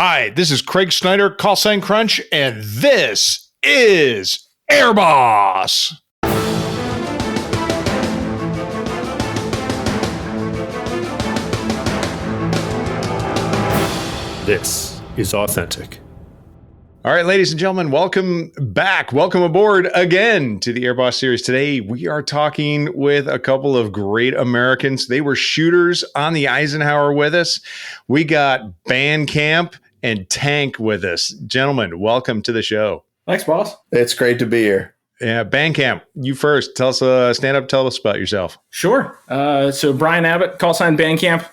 Hi, this is Craig Snyder, call sign Crunch, and this is Air Boss. This is authentic. All right, ladies and gentlemen, welcome back. Welcome aboard again to the Air Boss series. Today, we are talking with a couple of great Americans. They were shooters on the Eisenhower with us. We got Bandcamp and Tank with us. Gentlemen, welcome to the show. Thanks, boss. It's great to be here. Yeah, Bandcamp, you first. Tell us, stand up, tell us about yourself. Sure. So Brian Abbott, call sign Bandcamp.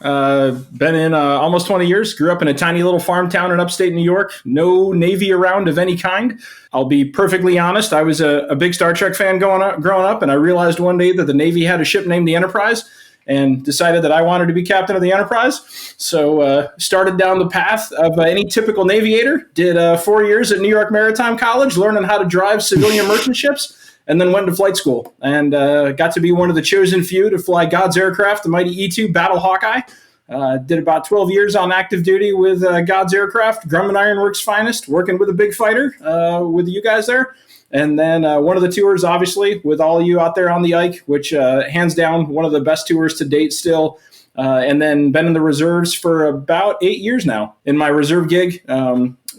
Been in almost 20 years. Grew up in a tiny little farm town in upstate New York. No Navy around of any kind. I'll be perfectly honest. I was a big Star Trek fan growing up, and I realized one day that the Navy had a ship named the Enterprise, and decided that I wanted to be captain of the Enterprise. So started down the path of any typical navigator. Did 4 years at New York Maritime College, learning how to drive civilian merchant ships, and then went to flight school and got to be one of the chosen few to fly God's aircraft, the mighty E-2 Battle Hawkeye. Did about 12 years on active duty with God's aircraft, Grumman Iron Works finest, working with a big fighter with you guys there. And then one of the tours, obviously, with all of you out there on the Ike, which hands down one of the best tours to date still. And then been in the reserves for about 8 years now in my reserve gig.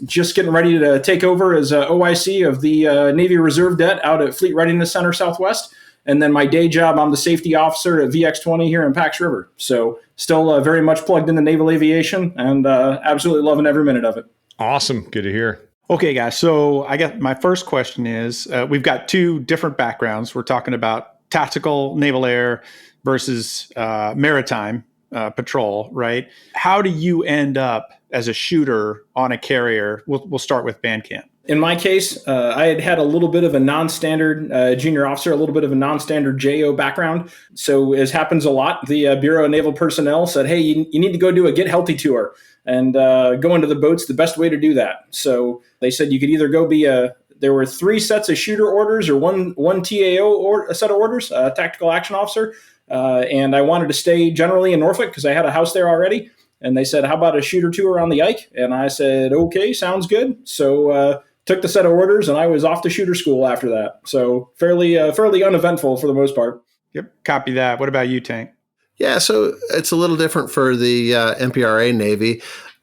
Just getting ready to take over as OIC of the Navy Reserve Det out at Fleet Readiness Center Southwest. And then my day job, I'm the safety officer at VX-20 here in Pax River. So still very much plugged into naval aviation and absolutely loving every minute of it. Awesome. Good to hear. Okay, guys. So I guess my first question is, we've got two different backgrounds. We're talking about tactical naval air versus maritime patrol, right? How do you end up as a shooter on a carrier? We'll start with Bandcamp. In my case, I had a little bit of a non-standard junior officer, a little bit of a non-standard JO background. So as happens a lot, the Bureau of Naval Personnel said, hey, you need to go do a Get Healthy tour and go into the boats, the best way to do that. So they said you could either go be there were 3 sets of shooter orders or one TAO or a set of orders, tactical action officer. And I wanted to stay generally in Norfolk because I had a house there already. And they said, how about a shooter tour on the Ike? And I said, okay, sounds good. So took the set of orders and I was off to shooter school after that. So fairly uneventful for the most part. Yep. Copy that. What about you, Tank? Yeah, so it's a little different for the MPRA Navy.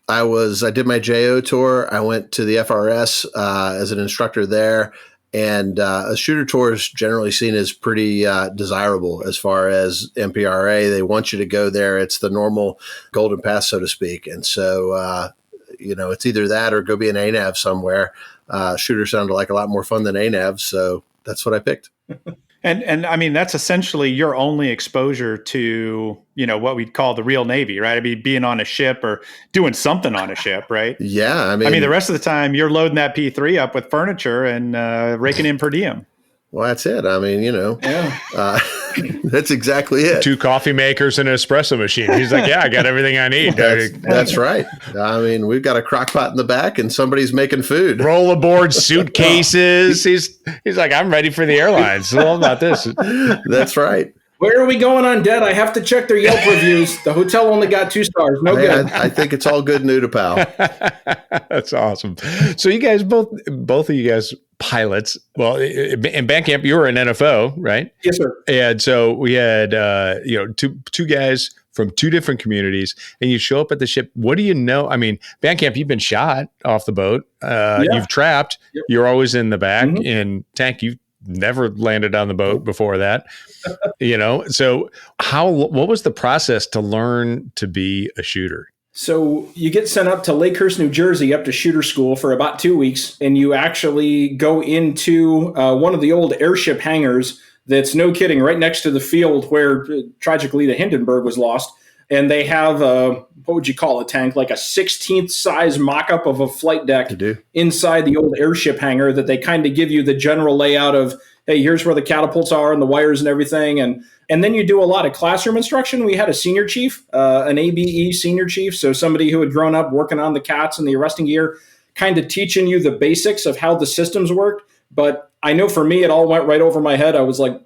I did my JO tour. I went to the FRS as an instructor there. And a shooter tour is generally seen as pretty desirable as far as MPRA. They want you to go there. It's the normal Golden Pass, so to speak. And so, it's either that or go be an ANAV somewhere. Shooter sounded like a lot more fun than ANAV. So that's what I picked. And I mean, that's essentially your only exposure to, what we'd call the real Navy, right? I mean, being on a ship or doing something on a ship, right? Yeah. I mean, the rest of the time you're loading that P3 up with furniture and raking in per diem. Well, that's it. I mean, Yeah. That's exactly it. 2 coffee makers and an espresso machine. He's like, yeah, I got everything I need. That's right. I mean, we've got a crock pot in the back and somebody's making food. Roll aboard suitcases. He's like, I'm ready for the airlines. It's all about this. That's right. Where are we going on debt? I have to check their Yelp reviews. The hotel only got 2 stars. No good. I think it's all good new to pal. That's awesome. So you guys, both of you guys, pilots. Well, in Bandcamp, you were an NFO, right? Yes, sir. And so we had, two guys from 2 different communities, and you show up at the ship. What do you know? I mean, Bandcamp, you've been shot off the boat. You've trapped. Yep. You're always in the back. Mm-hmm. And Tank, you've never landed on the boat before that. So what was the process to learn to be a shooter? So you get sent up to Lakehurst, New Jersey, up to shooter school for about 2 weeks, and you actually go into one of the old airship hangars that's, no kidding, right next to the field where, tragically, the Hindenburg was lost. And they have what would you call a tank, like a 16th size mock-up of a flight deck inside the old airship hangar that they kind of give you the general layout of, hey, here's where the catapults are and the wires and everything. And then you do a lot of classroom instruction. We had a senior chief, an ABE senior chief, so somebody who had grown up working on the cats and the arresting gear, kind of teaching you the basics of how the systems worked. But I know for me, it all went right over my head. I was like,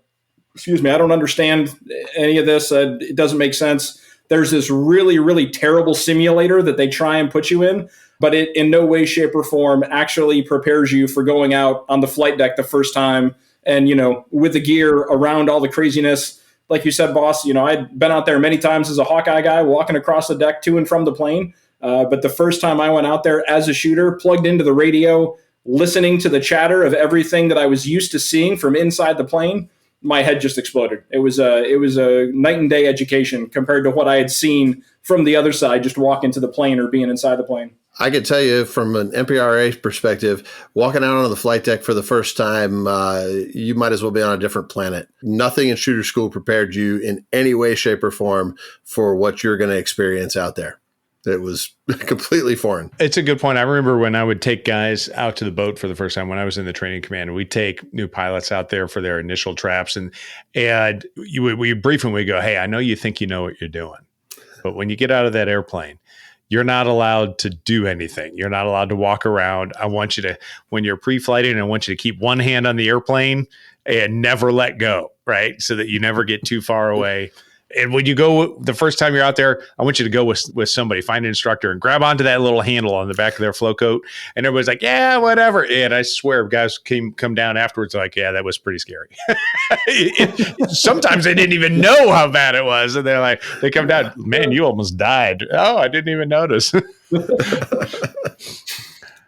excuse me, I don't understand any of this. It doesn't make sense. There's this really, really terrible simulator that they try and put you in. but it in no way, shape, or form actually prepares you for going out on the flight deck the first time and, with the gear around all the craziness. Like you said, boss, I'd been out there many times as a Hawkeye guy walking across the deck to and from the plane. But the first time I went out there as a shooter, plugged into the radio, listening to the chatter of everything that I was used to seeing from inside the plane, my head just exploded. It was a night and day education compared to what I had seen from the other side, just walking to the plane or being inside the plane. I could tell you from an MPRA perspective, walking out on the flight deck for the first time, you might as well be on a different planet. Nothing in shooter school prepared you in any way, shape, or form for what you're going to experience out there. It was completely foreign. It's a good point. I remember when I would take guys out to the boat for the first time when I was in the training command, we'd take new pilots out there for their initial traps. And we brief them, we go, hey, I know you think you know what you're doing, but when you get out of that airplane, you're not allowed to do anything. You're not allowed to walk around. I want you to, when you're pre-flighting, I want you to keep one hand on the airplane and never let go, right? So that you never get too far away. And when you go the first time you're out there, I want you to go with somebody, find an instructor and grab onto that little handle on the back of their flow coat. And everybody's like, yeah, whatever. And I swear guys come down afterwards like, yeah, that was pretty scary. Sometimes they didn't even know how bad it was. And they're like, they come down, man, you almost died. Oh, I didn't even notice.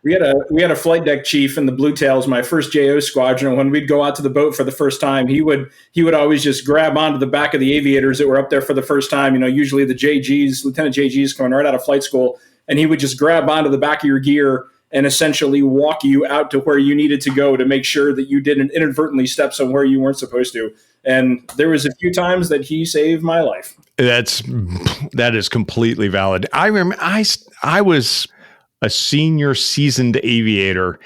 We had a flight deck chief in the Blue Tails, my first JO squadron. When we'd go out to the boat for the first time, he would always just grab onto the back of the aviators that were up there for the first time. Usually the JGs, Lieutenant JGs coming right out of flight school, and he would just grab onto the back of your gear and essentially walk you out to where you needed to go to make sure that you didn't inadvertently step somewhere you weren't supposed to. And there was a few times that he saved my life. That is completely valid. I remember I was a senior seasoned aviator.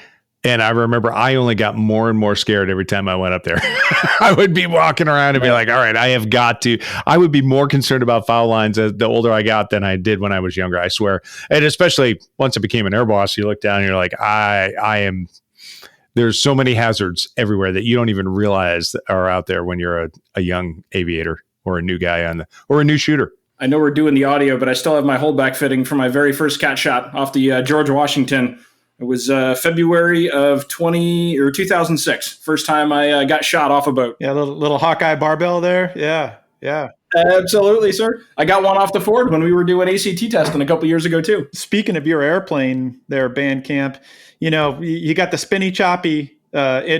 And I remember I only got more and more scared every time I went up there. I would be walking around and be like, all right, I would be more concerned about foul lines as the older I got than I did when I was younger, I swear. And especially once I became an air boss, you look down and you're like, there's so many hazards everywhere that you don't even realize that are out there when you're a young aviator or a new guy or a new shooter. I know we're doing the audio, but I still have my holdback fitting for my very first cat shot off the George Washington. It was February of 2006. First time I got shot off a boat. Yeah, little Hawkeye barbell there. Yeah. Absolutely, sir. I got one off the Ford when we were doing ACT testing a couple years ago, too. Speaking of your airplane there, band camp, you got the spinny choppy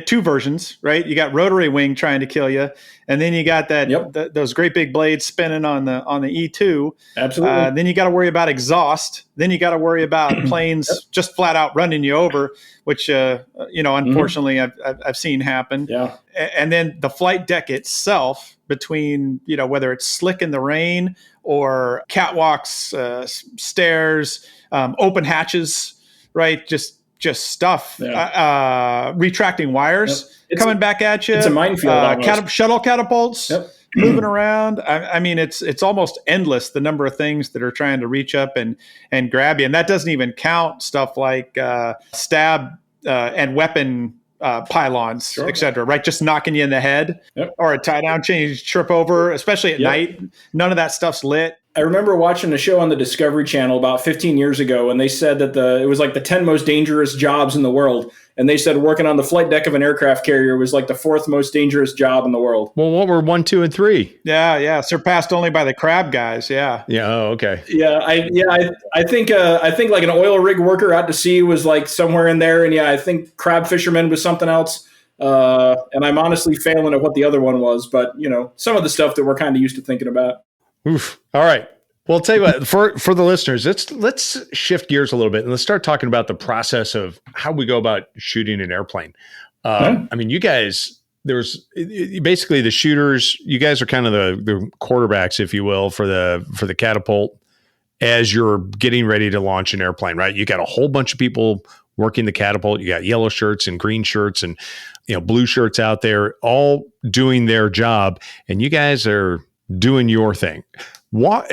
two versions, right? You got rotary wing trying to kill you, and then you got those great big blades spinning on the E2. Absolutely. Then you got to worry about exhaust. Then you got to worry about planes just flat out running you over, which unfortunately I've seen happen. Yeah. And then the flight deck itself, between whether it's slick in the rain or catwalks, stairs, open hatches, right? Just stuff, retracting wires coming back at you. It's a minefield. Shuttle catapults moving around. I mean, it's almost endless, the number of things that are trying to reach up and grab you. And that doesn't even count stuff like stab and weapon pylons, et cetera, right? Just knocking you in the head or a tie down chain you trip over, especially at night. None of that stuff's lit. I remember watching a show on the Discovery Channel about 15 years ago, and they said that it was like the 10 most dangerous jobs in the world. And they said working on the flight deck of an aircraft carrier was like the 4th most dangerous job in the world. Well, what were 1, 2, and 3? Yeah. Surpassed only by the crab guys. Yeah. Yeah. Oh, okay. I think like an oil rig worker out to sea was like somewhere in there. And I think crab fisherman was something else. And I'm honestly failing at what the other one was, but some of the stuff that we're kind of used to thinking about. Oof. All right. Well, I'll tell you what, for the listeners, let's shift gears a little bit and let's start talking about the process of how we go about shooting an airplane. I mean, you guys, basically the shooters, you guys are kind of the quarterbacks, if you will, for the catapult as you're getting ready to launch an airplane, right? You got a whole bunch of people working the catapult. You got yellow shirts and green shirts and blue shirts out there, all doing their job, and you guys are doing your thing.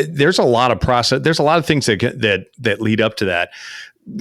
There's a lot of process. There's a lot of things that lead up to that.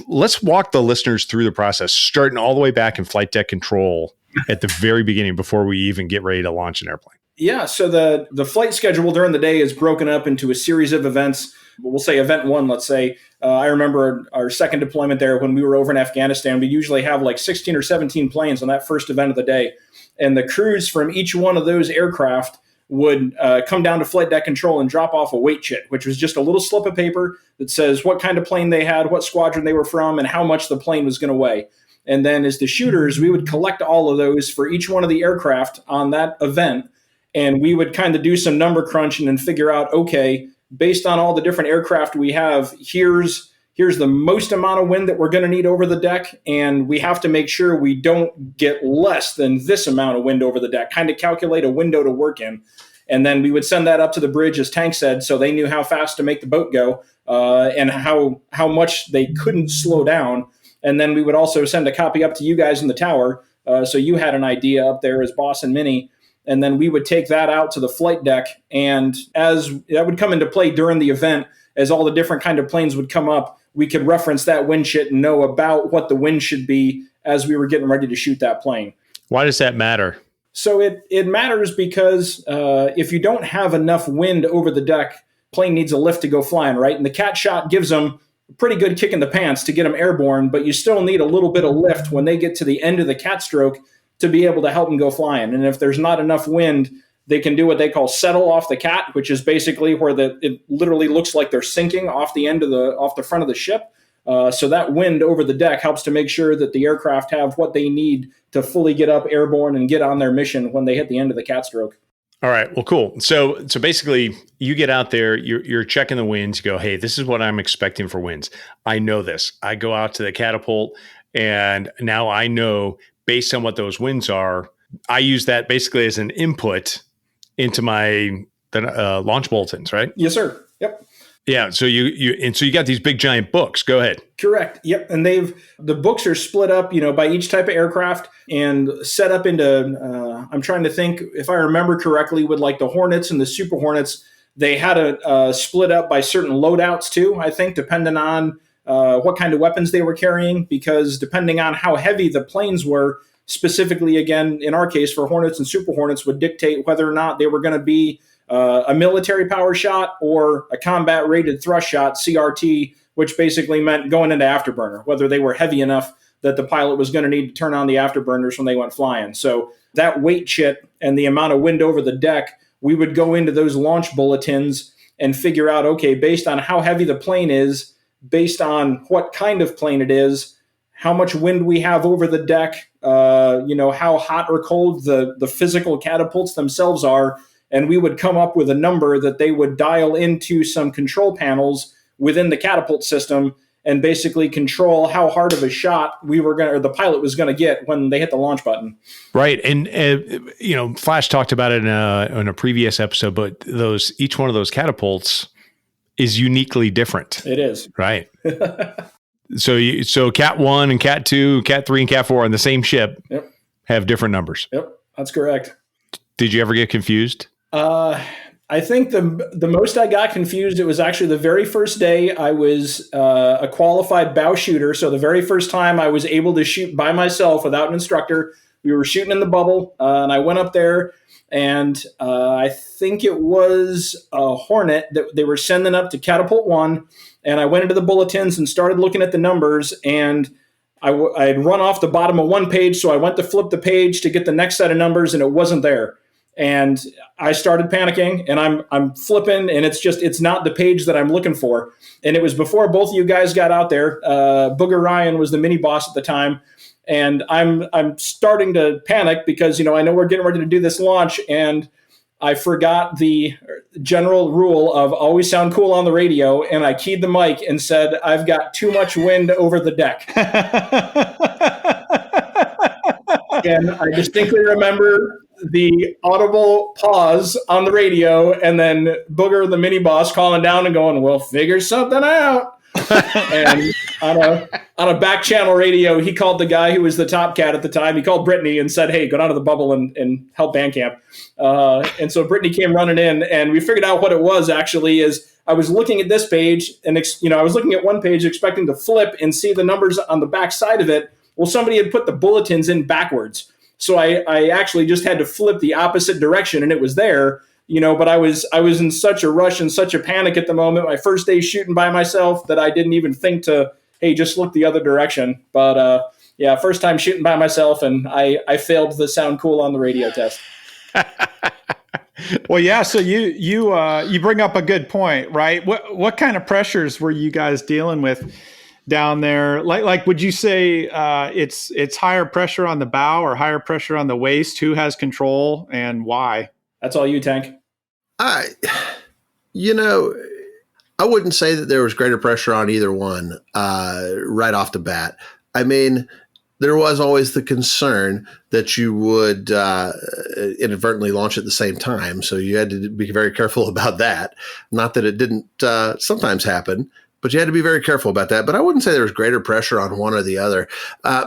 Let's walk the listeners through the process, starting all the way back in flight deck control at the very beginning before we even get ready to launch an airplane. Yeah. So the flight schedule during the day is broken up into a series of events. we'll say event one, let's say, I remember our second deployment there when we were over in Afghanistan, we usually have like 16 or 17 planes on that first event of the day. And the crews from each one of those aircraft would come down to flight deck control and drop off a weight chit, which was just a little slip of paper that says what kind of plane they had, what squadron they were from, and how much the plane was going to weigh. And then as the shooters, we would collect all of those for each one of the aircraft on that event. And we would kind of do some number crunching and figure out, okay, based on all the different aircraft we have, here's the most amount of wind that we're going to need over the deck, and we have to make sure we don't get less than this amount of wind over the deck, kind of calculate a window to work in. And then we would send that up to the bridge, as Tank said, so they knew how fast to make the boat go and how much they couldn't slow down. And then we would also send a copy up to you guys in the tower, so you had an idea up there as boss and Minnie. And then we would take that out to the flight deck, and as that would come into play during the event, as all the different kind of planes would come up, we could reference that wind chit and know about what the wind should be as we were getting ready to shoot that plane. Why does that matter? So it matters because if you don't have enough wind over the deck, plane needs a lift to go flying, right? And the cat shot gives them a pretty good kick in the pants to get them airborne, but you still need a little bit of lift when they get to the end of the cat stroke to be able to help them go flying. And if there's not enough wind, they can do what they call settle off the cat, which is basically where it literally looks like they're sinking off the front of the ship. So that wind over the deck helps to make sure that the aircraft have what they need to fully get up airborne and get on their mission when they hit the end of the cat stroke. All right. Well, cool. So basically you get out there, you're checking the winds, you go, hey, this is what I'm expecting for winds. I know this. I go out to the catapult, and now I know based on what those winds are, I use that basically as an input into my launch bulletins, right? Yes, sir. Yep. Yeah. So you got these big giant books. Go ahead. Correct. Yep. And the books are split up, by each type of aircraft and set up into, I'm trying to think if I remember correctly, with like the Hornets and the Super Hornets, they had a split up by certain loadouts too, I think, depending on what kind of weapons they were carrying, because depending on how heavy the planes were, specifically, again, in our case for Hornets and Super Hornets, would dictate whether or not they were going to be a military power shot or a combat rated thrust shot, CRT, which basically meant going into afterburner, whether they were heavy enough that the pilot was going to need to turn on the afterburners when they went flying. So that weight chit and the amount of wind over the deck, we would go into those launch bulletins and figure out, okay, based on how heavy the plane is, based on what kind of plane it is, how much wind we have over the deck, how hot or cold the physical catapults themselves are, and we would come up with a number that they would dial into some control panels within the catapult system and basically control how hard of a shot the pilot was going to get when they hit the launch button. Right. And, Flash talked about it in a previous episode, but each one of those catapults is uniquely different. It is. Right. So Cat 1 and Cat 2, Cat 3 and Cat 4 on the same ship have different numbers. Yep, that's correct. Did you ever get confused? I think the most I got confused, it was actually the very first day I was a qualified bow shooter. So the very first time I was able to shoot by myself without an instructor, we were shooting in the bubble, and I went up there, and I think it was a Hornet that they were sending up to Catapult 1, and I went into the bulletins and started looking at the numbers, and I had run off the bottom of one page, so I went to flip the page to get the next set of numbers, and it wasn't there. And I started panicking, and I'm flipping, and it's not the page that I'm looking for. And it was before both of you guys got out there. Booger Ryan was the mini boss at the time, and I'm starting to panic because I know we're getting ready to do this launch, and I forgot the general rule of always sound cool on the radio, and I keyed the mic and said, "I've got too much wind over the deck." And I distinctly remember the audible pause on the radio, and then Booger, the mini boss, calling down and going, "Well, figure something out." And on a back channel radio, he called the guy who was the top cat at the time. He called Brittany and said, "Hey, go down to the bubble and help Bandcamp." And so Brittany came running in, and we figured out what it was. Actually, is I was looking at this page, and I was looking at one page expecting to flip and see the numbers on the back side of it. Well, somebody had put the bulletins in backwards. So I actually just had to flip the opposite direction, and it was there. but I was in such a rush and such a panic at the moment. My first day shooting by myself that I didn't even think to, hey, just look the other direction. But first time shooting by myself, and I failed the sound cool on the radio test. Well, yeah. So you bring up a good point, right? What kind of pressures were you guys dealing with down there? Like, would you say it's higher pressure on the bow or higher pressure on the waist? Who has control and why? That's all you, Tank. I wouldn't say that there was greater pressure on either one right off the bat. I mean, there was always the concern that you would inadvertently launch at the same time. So you had to be very careful about that. Not that it didn't sometimes happen, but you had to be very careful about that. But I wouldn't say there was greater pressure on one or the other.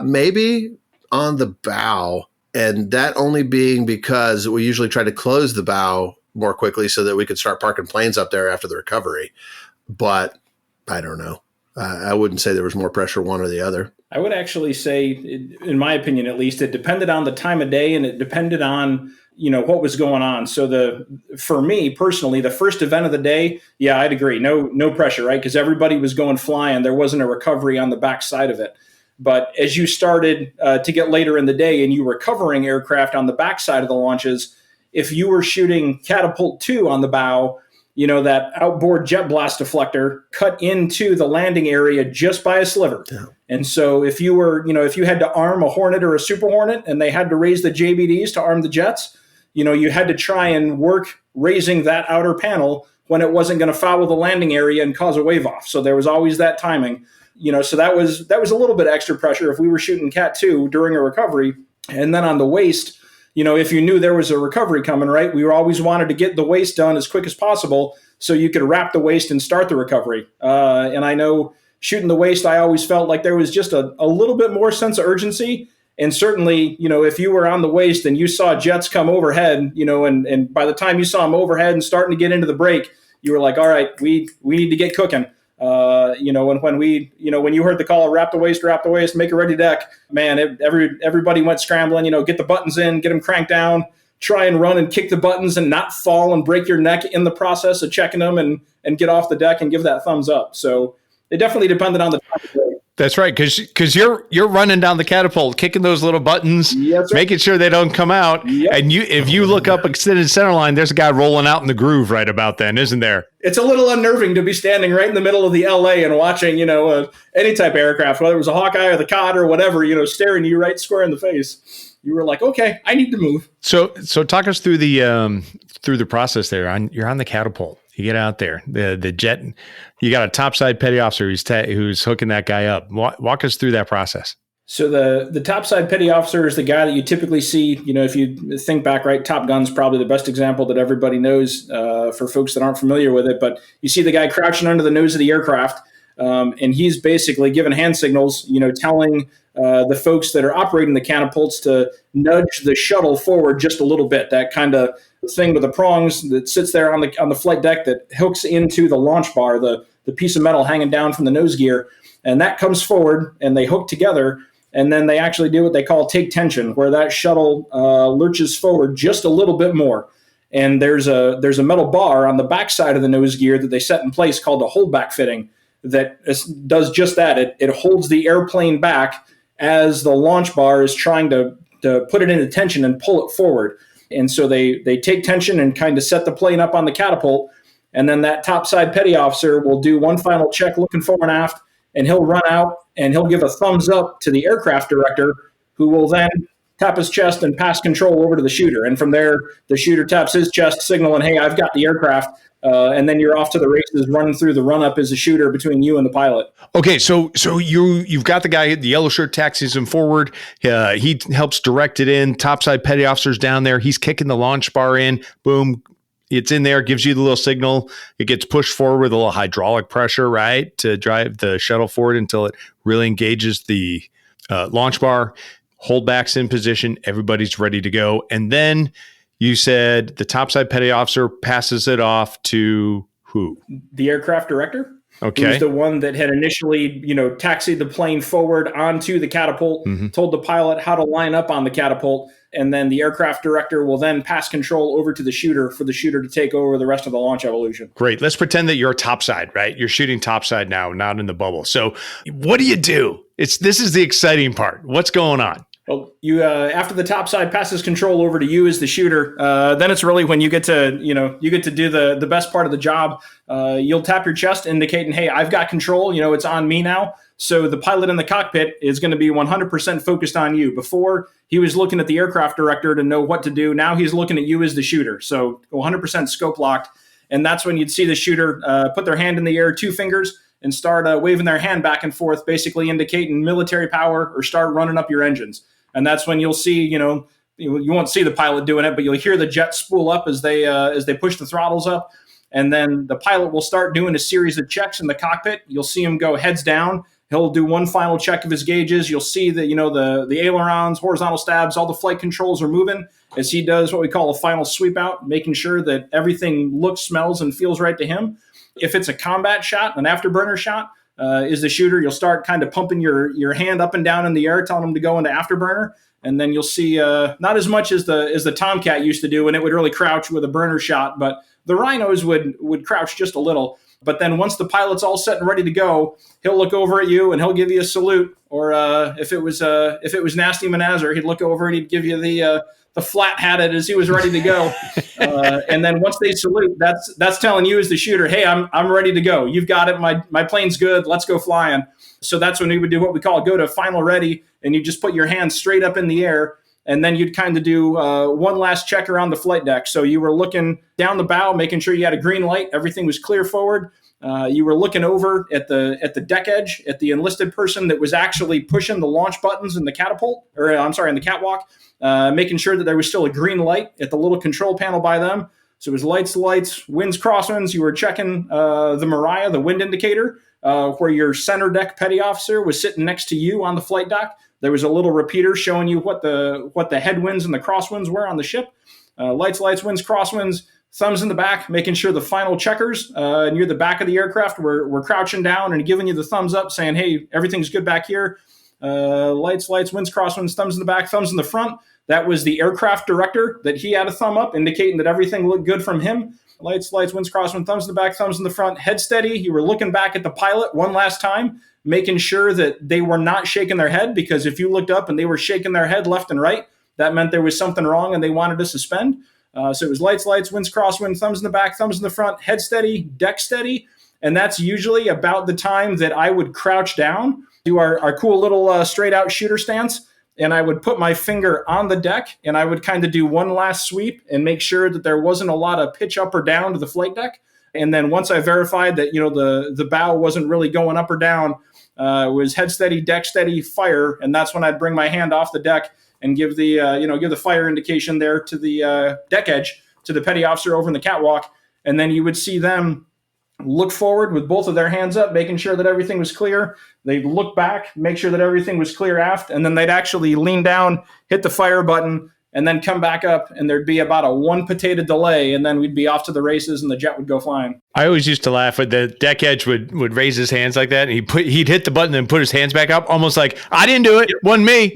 Maybe on the bow, and that only being because we usually try to close the bow more quickly so that we could start parking planes up there after the recovery. But I don't know. I wouldn't say there was more pressure one or the other. I would actually say, in my opinion at least, it depended on the time of day and it depended on, what was going on. So for me personally, the first event of the day, yeah, I'd agree. No pressure, right? Because everybody was going flying. There wasn't a recovery on the backside of it. But as you started to get later in the day and you were covering aircraft on the backside of the launches, if you were shooting catapult 2 on the bow, that outboard jet blast deflector cut into the landing area just by a sliver. Yeah. And so if you were, if you had to arm a Hornet or a Super Hornet and they had to raise the JBDs to arm the jets, you had to try and work raising that outer panel when it wasn't going to foul the landing area and cause a wave off. So there was always that timing, so that was a little bit extra pressure if we were shooting Cat 2 during a recovery. And then on the waist, if you knew there was a recovery coming, right, we always wanted to get the waist done as quick as possible so you could wrap the waist and start the recovery. And I know shooting the waist, I always felt like there was just a little bit more sense of urgency. And certainly, if you were on the waist and you saw jets come overhead, and by the time you saw them overhead and starting to get into the break, you were like, all right, we need to get cooking. And when you heard the call, wrap the waist, make a ready deck, man, everybody went scrambling, get the buttons in, get them cranked down, try and run and kick the buttons and not fall and break your neck in the process of checking them and get off the deck and give that thumbs up. So it definitely depended on the time of day. That's right, because you're running down the catapult, kicking those little buttons, yes, making sure they don't come out. Yep. And if you look up extended center line, there's a guy rolling out in the groove right about then, isn't there? It's a little unnerving to be standing right in the middle of the LA and watching, any type of aircraft, whether it was a Hawkeye or the Cod or whatever, staring you right square in the face. You were like, okay, I need to move. So talk us through the process there. You're on the catapult. You get out there, the jet. You got a topside petty officer who's hooking that guy up. Walk us through that process. So the topside petty officer is the guy that you typically see. If you think back, right, Top Gun's probably the best example that everybody knows for folks that aren't familiar with it. But you see the guy crouching under the nose of the aircraft, and he's basically giving hand signals, telling the folks that are operating the catapults to nudge the shuttle forward just a little bit. That kind of thing with the prongs that sits there on the flight deck that hooks into the launch bar, the piece of metal hanging down from the nose gear, and that comes forward and they hook together, and then they actually do what they call take tension, where that shuttle lurches forward just a little bit more. And there's a metal bar on the backside of the nose gear that they set in place called a holdback fitting that does just that. It holds the airplane back as the launch bar is trying to put it into tension and pull it forward. And so they take tension and kind of set the plane up on the catapult. And then that topside petty officer will do one final check looking fore and aft, and he'll run out and he'll give a thumbs up to the aircraft director, who will then tap his chest and pass control over to the shooter. And from there, the shooter taps his chest, signaling, hey, I've got the aircraft. And then you're off to the races, running through the run-up as a shooter between you and the pilot. Okay, so you've got the guy, the yellow shirt taxis him forward. He helps direct it in. Topside petty officer's down there. He's kicking the launch bar in. Boom, it's in there. Gives you the little signal. It gets pushed forward with a little hydraulic pressure, right, to drive the shuttle forward until it really engages the launch bar. Holdback's in position. Everybody's ready to go, and then you said the topside petty officer passes it off to who? The aircraft director. Okay. Who's the one that had initially, taxied the plane forward onto the catapult, told the pilot how to line up on the catapult. and then the aircraft director will then pass control over to the shooter for the shooter to take over the rest of the launch evolution. Great. Let's pretend that you're topside, right? You're shooting topside now, not in the bubble. So what do you do? This is the exciting part. What's going on? Well, you after the top side passes control over to you as the shooter, then it's really when you get to do the best part of the job. You'll tap your chest, indicating, "Hey, I've got control. It's on me now." So the pilot in the cockpit is going to be 100% focused on you. Before, he was looking at the aircraft director to know what to do. Now he's looking at you as the shooter. So 100% scope locked, and that's when you'd see the shooter put their hand in the air, 2 fingers, and start waving their hand back and forth, basically indicating military power, or start running up your engines. And that's when you'll see, you won't see the pilot doing it, but you'll hear the jet spool up as they push the throttles up. And then the pilot will start doing a series of checks in the cockpit. You'll see him go heads down. He'll do one final check of his gauges. You'll see that, the ailerons, horizontal stabs, all the flight controls are moving as he does what we call a final sweep out, making sure that everything looks, smells, and feels right to him. If it's a combat shot, an afterburner shot, is the shooter, you'll start kind of pumping your hand up and down in the air, telling them to go into afterburner. And then you'll see not as much as the Tomcat used to do, and it would really crouch with a burner shot, but the Rhinos would crouch just a little. But then once the pilot's all set and ready to go, he'll look over at you and he'll give you a salute. Or if it was Nasty Manazer, he'd look over and he'd give you the flat hatted as he was ready to go. And then once they salute, that's telling you as the shooter, "Hey, I'm ready to go. You've got it. My plane's good. Let's go flying." So that's when we would do what we call go to final ready, and you just put your hands straight up in the air. And then you'd kind of do one last check around the flight deck. So you were looking down the bow, making sure you had a green light, everything was clear forward. You were looking over at the deck edge at the enlisted person that was actually pushing the launch buttons in the catapult, in the catwalk, making sure that there was still a green light at the little control panel by them. So it was lights, winds, crosswinds. You were checking the Mariah, the wind indicator, where your center deck petty officer was sitting next to you on the flight deck. There was a little repeater showing you what the headwinds and the crosswinds were on the ship. Lights, winds, crosswinds, thumbs in the back, making sure the final checkers near the back of the aircraft were crouching down and giving you the thumbs up, saying, "Hey, everything's good back here." Lights, winds, crosswinds, thumbs in the back, thumbs in the front. That was the aircraft director that he had a thumb up, indicating that everything looked good from him. Lights, winds, crosswinds, thumbs in the back, thumbs in the front, head steady. You were looking back at the pilot one last time, making sure that they were not shaking their head, because if you looked up and they were shaking their head left and right, that meant there was something wrong and they wanted to suspend. So it was lights, winds, crosswind, thumbs in the back, thumbs in the front, head steady, deck steady. And that's usually about the time that I would crouch down, do our cool little straight out shooter stance. And I would put my finger on the deck and I would kind of do one last sweep and make sure that there wasn't a lot of pitch up or down to the flight deck. And then once I verified that, the bow wasn't really going up or down, it was head steady, deck steady, fire. And that's when I'd bring my hand off the deck and give the fire indication there to the deck edge, to the petty officer over in the catwalk. And then you would see them look forward with both of their hands up, making sure that everything was clear. They'd look back, make sure that everything was clear aft, and then they'd actually lean down, hit the fire button, and then come back up, and there'd be about a 1 potato delay, and then we'd be off to the races and the jet would go flying. I always used to laugh when the deck edge would raise his hands like that, and he'd hit the button and put his hands back up, almost like, "I didn't do it, wasn't me."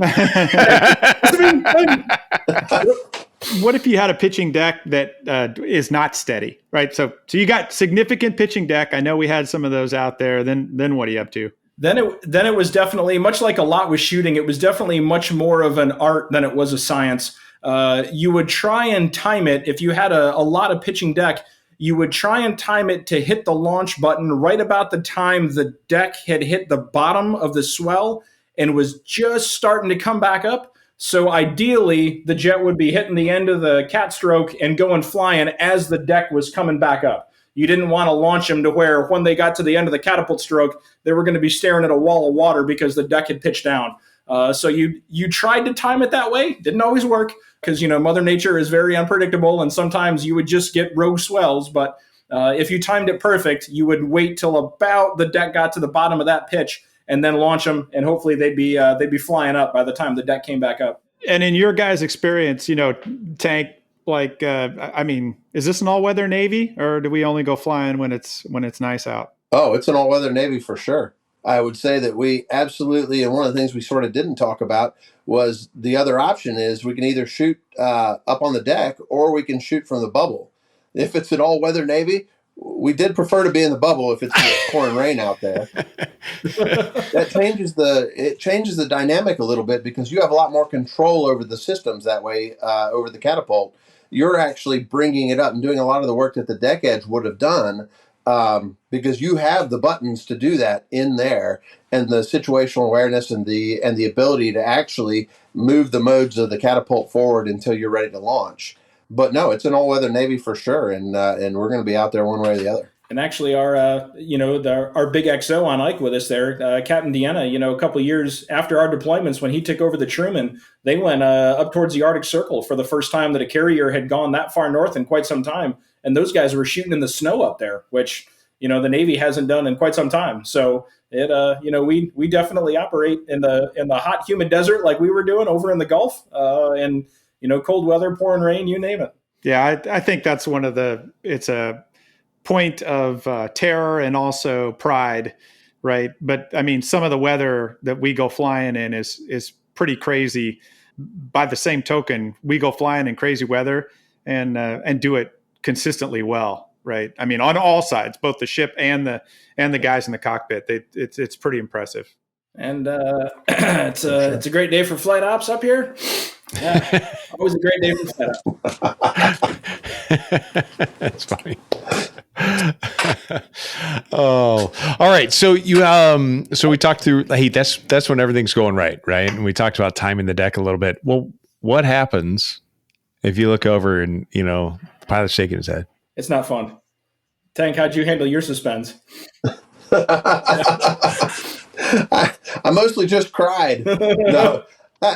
What if you had a pitching deck that is not steady, right? So you got significant pitching deck. I know we had some of those out there. Then what are you up to? Then it was definitely, much like a lot with shooting, it was definitely much more of an art than it was a science. You would try and time it. If you had a lot of pitching deck, you would try and time it to hit the launch button right about the time the deck had hit the bottom of the swell and was just starting to come back up. So ideally, the jet would be hitting the end of the cat stroke and going flying as the deck was coming back up. You didn't want to launch them to where when they got to the end of the catapult stroke, they were going to be staring at a wall of water because the deck had pitched down. So you tried to time it that way. Didn't always work because, Mother Nature is very unpredictable, and sometimes you would just get rogue swells. But if you timed it perfect, you would wait till about the deck got to the bottom of that pitch and then launch them, and hopefully they'd be flying up by the time the deck came back up. And in your guys' experience, tank, is this an all-weather Navy, or do we only go flying when it's nice out? Oh, it's an all-weather Navy for sure. I would say that we absolutely, and one of the things we sort of didn't talk about was the other option is we can either shoot up on the deck or we can shoot from the bubble. If it's an all-weather Navy, we did prefer to be in the bubble if it's pouring rain out there. That changes the dynamic a little bit because you have a lot more control over the systems that way. Over the catapult, you're actually bringing it up and doing a lot of the work that the deck edge would have done, because you have the buttons to do that in there, and the situational awareness and the ability to actually move the modes of the catapult forward until you're ready to launch. But no, it's an all-weather Navy for sure, and we're going to be out there one way or the other. And actually, our big XO on Ike with us there, Captain Deanna, a couple of years after our deployments, when he took over the Truman, they went up towards the Arctic Circle for the first time that a carrier had gone that far north in quite some time. And those guys were shooting in the snow up there, which, the Navy hasn't done in quite some time. So we definitely operate in the hot, humid desert like we were doing over in the Gulf, and cold weather, pouring rain, you name it. Yeah, I think that's it's a point of terror and also pride, right? But I mean, some of the weather that we go flying in is pretty crazy. By the same token, we go flying in crazy weather and do it consistently well, right? I mean, on all sides, both the ship and the guys in the cockpit. It's pretty impressive. And it's a great day for flight ops up here. Yeah, always a great day for flight ops. That's funny. Oh, all right. So so we talked through, hey, that's when everything's going right. And we talked about timing the deck a little bit. Well, what happens if you look over and, the pilot's shaking his head? It's not fun. Tank, how'd you handle your suspends? I mostly just cried. No,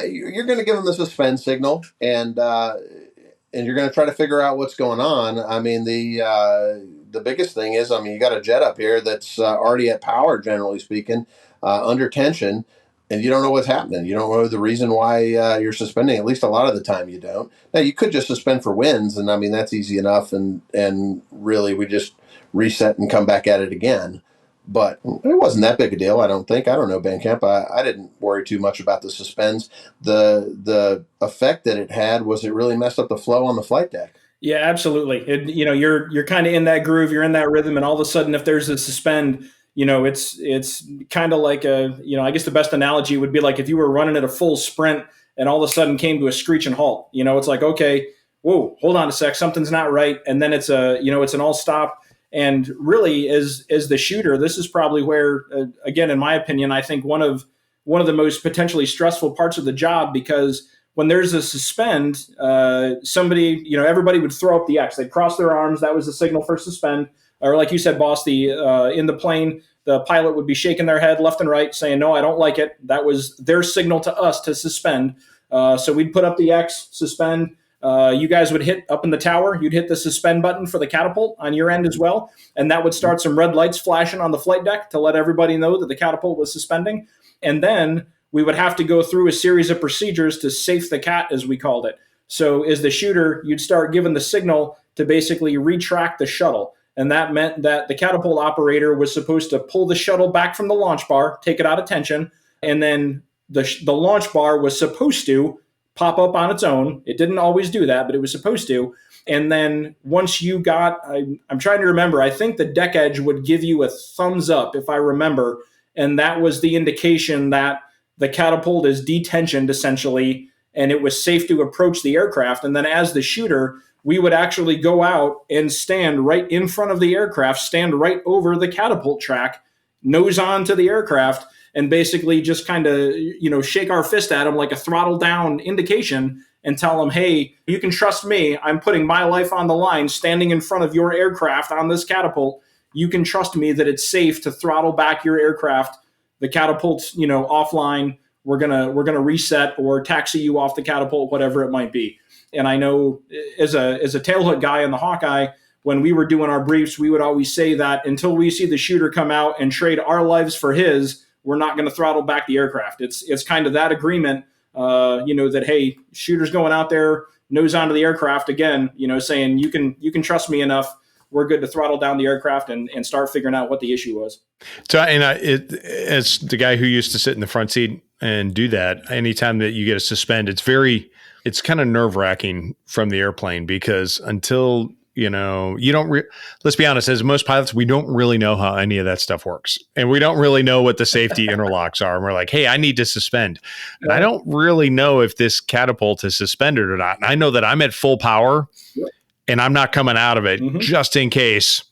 you're going to give them the suspend signal, and you're going to try to figure out what's going on. I mean, the biggest thing is, you got a jet up here that's already at power, generally speaking, under tension, and you don't know what's happening. You don't know the reason why you're suspending. At least a lot of the time you don't. Now, you could just suspend for winds, and that's easy enough, and really we just reset and come back at it again. But it wasn't that big a deal, I don't think. I don't know, Bandcamp. I didn't worry too much about the suspends. The effect that it had was it really messed up the flow on the flight deck. Yeah, absolutely. You're kind of in that groove, you're in that rhythm, and all of a sudden, if there's a suspend, it's kind of like I guess the best analogy would be like if you were running at a full sprint and all of a sudden came to a screeching halt. It's like, okay, whoa, hold on a sec, something's not right, and then it's an all stop. And really, as the shooter, this is probably where, again, in my opinion, I think one of the most potentially stressful parts of the job, because when there's a suspend, somebody, everybody would throw up the X. They'd cross their arms. That was the signal for suspend. Or like you said, boss, in the plane, the pilot would be shaking their head left and right, saying, "No, I don't like it." That was their signal to us to suspend. So we'd put up the X, suspend. You guys would hit up in the tower. You'd hit the suspend button for the catapult on your end as well. And that would start some red lights flashing on the flight deck to let everybody know that the catapult was suspending. And then we would have to go through a series of procedures to safe the cat, as we called it. So as the shooter, you'd start giving the signal to basically retract the shuttle. And that meant that the catapult operator was supposed to pull the shuttle back from the launch bar, take it out of tension, and then the launch bar was supposed to pop up on its own. It didn't always do that, but it was supposed to. And then once you got, I'm trying to remember, I think the deck edge would give you a thumbs up, if I remember. And that was the indication that the catapult is detensioned, essentially, and it was safe to approach the aircraft. And then as the shooter, we would actually go out and stand right in front of the aircraft, stand right over the catapult track, nose on to the aircraft, and basically just kind of, shake our fist at them like a throttle down indication and tell them, hey, you can trust me. I'm putting my life on the line, standing in front of your aircraft on this catapult. You can trust me that it's safe to throttle back your aircraft. The catapult's, offline. We're gonna reset or taxi you off the catapult, whatever it might be. And I know as a tailhook guy in the Hawkeye, when we were doing our briefs, we would always say that until we see the shooter come out and trade our lives for his, we're not going to throttle back the aircraft. It's kind of that agreement, that, hey, shooter's going out there, nose onto the aircraft again, saying you can trust me enough. we're good to throttle down the aircraft and start figuring out what the issue was. So, and as the guy who used to sit in the front seat and do that, anytime that you get a suspend, it's kind of nerve wracking from the airplane, because until you don't. Let's be honest. As most pilots, we don't really know how any of that stuff works, and we don't really know what the safety interlocks are. And we're like, "Hey, I need to suspend," and I don't really know if this catapult is suspended or not. And I know that I'm at full power, and I'm not coming out of it just in case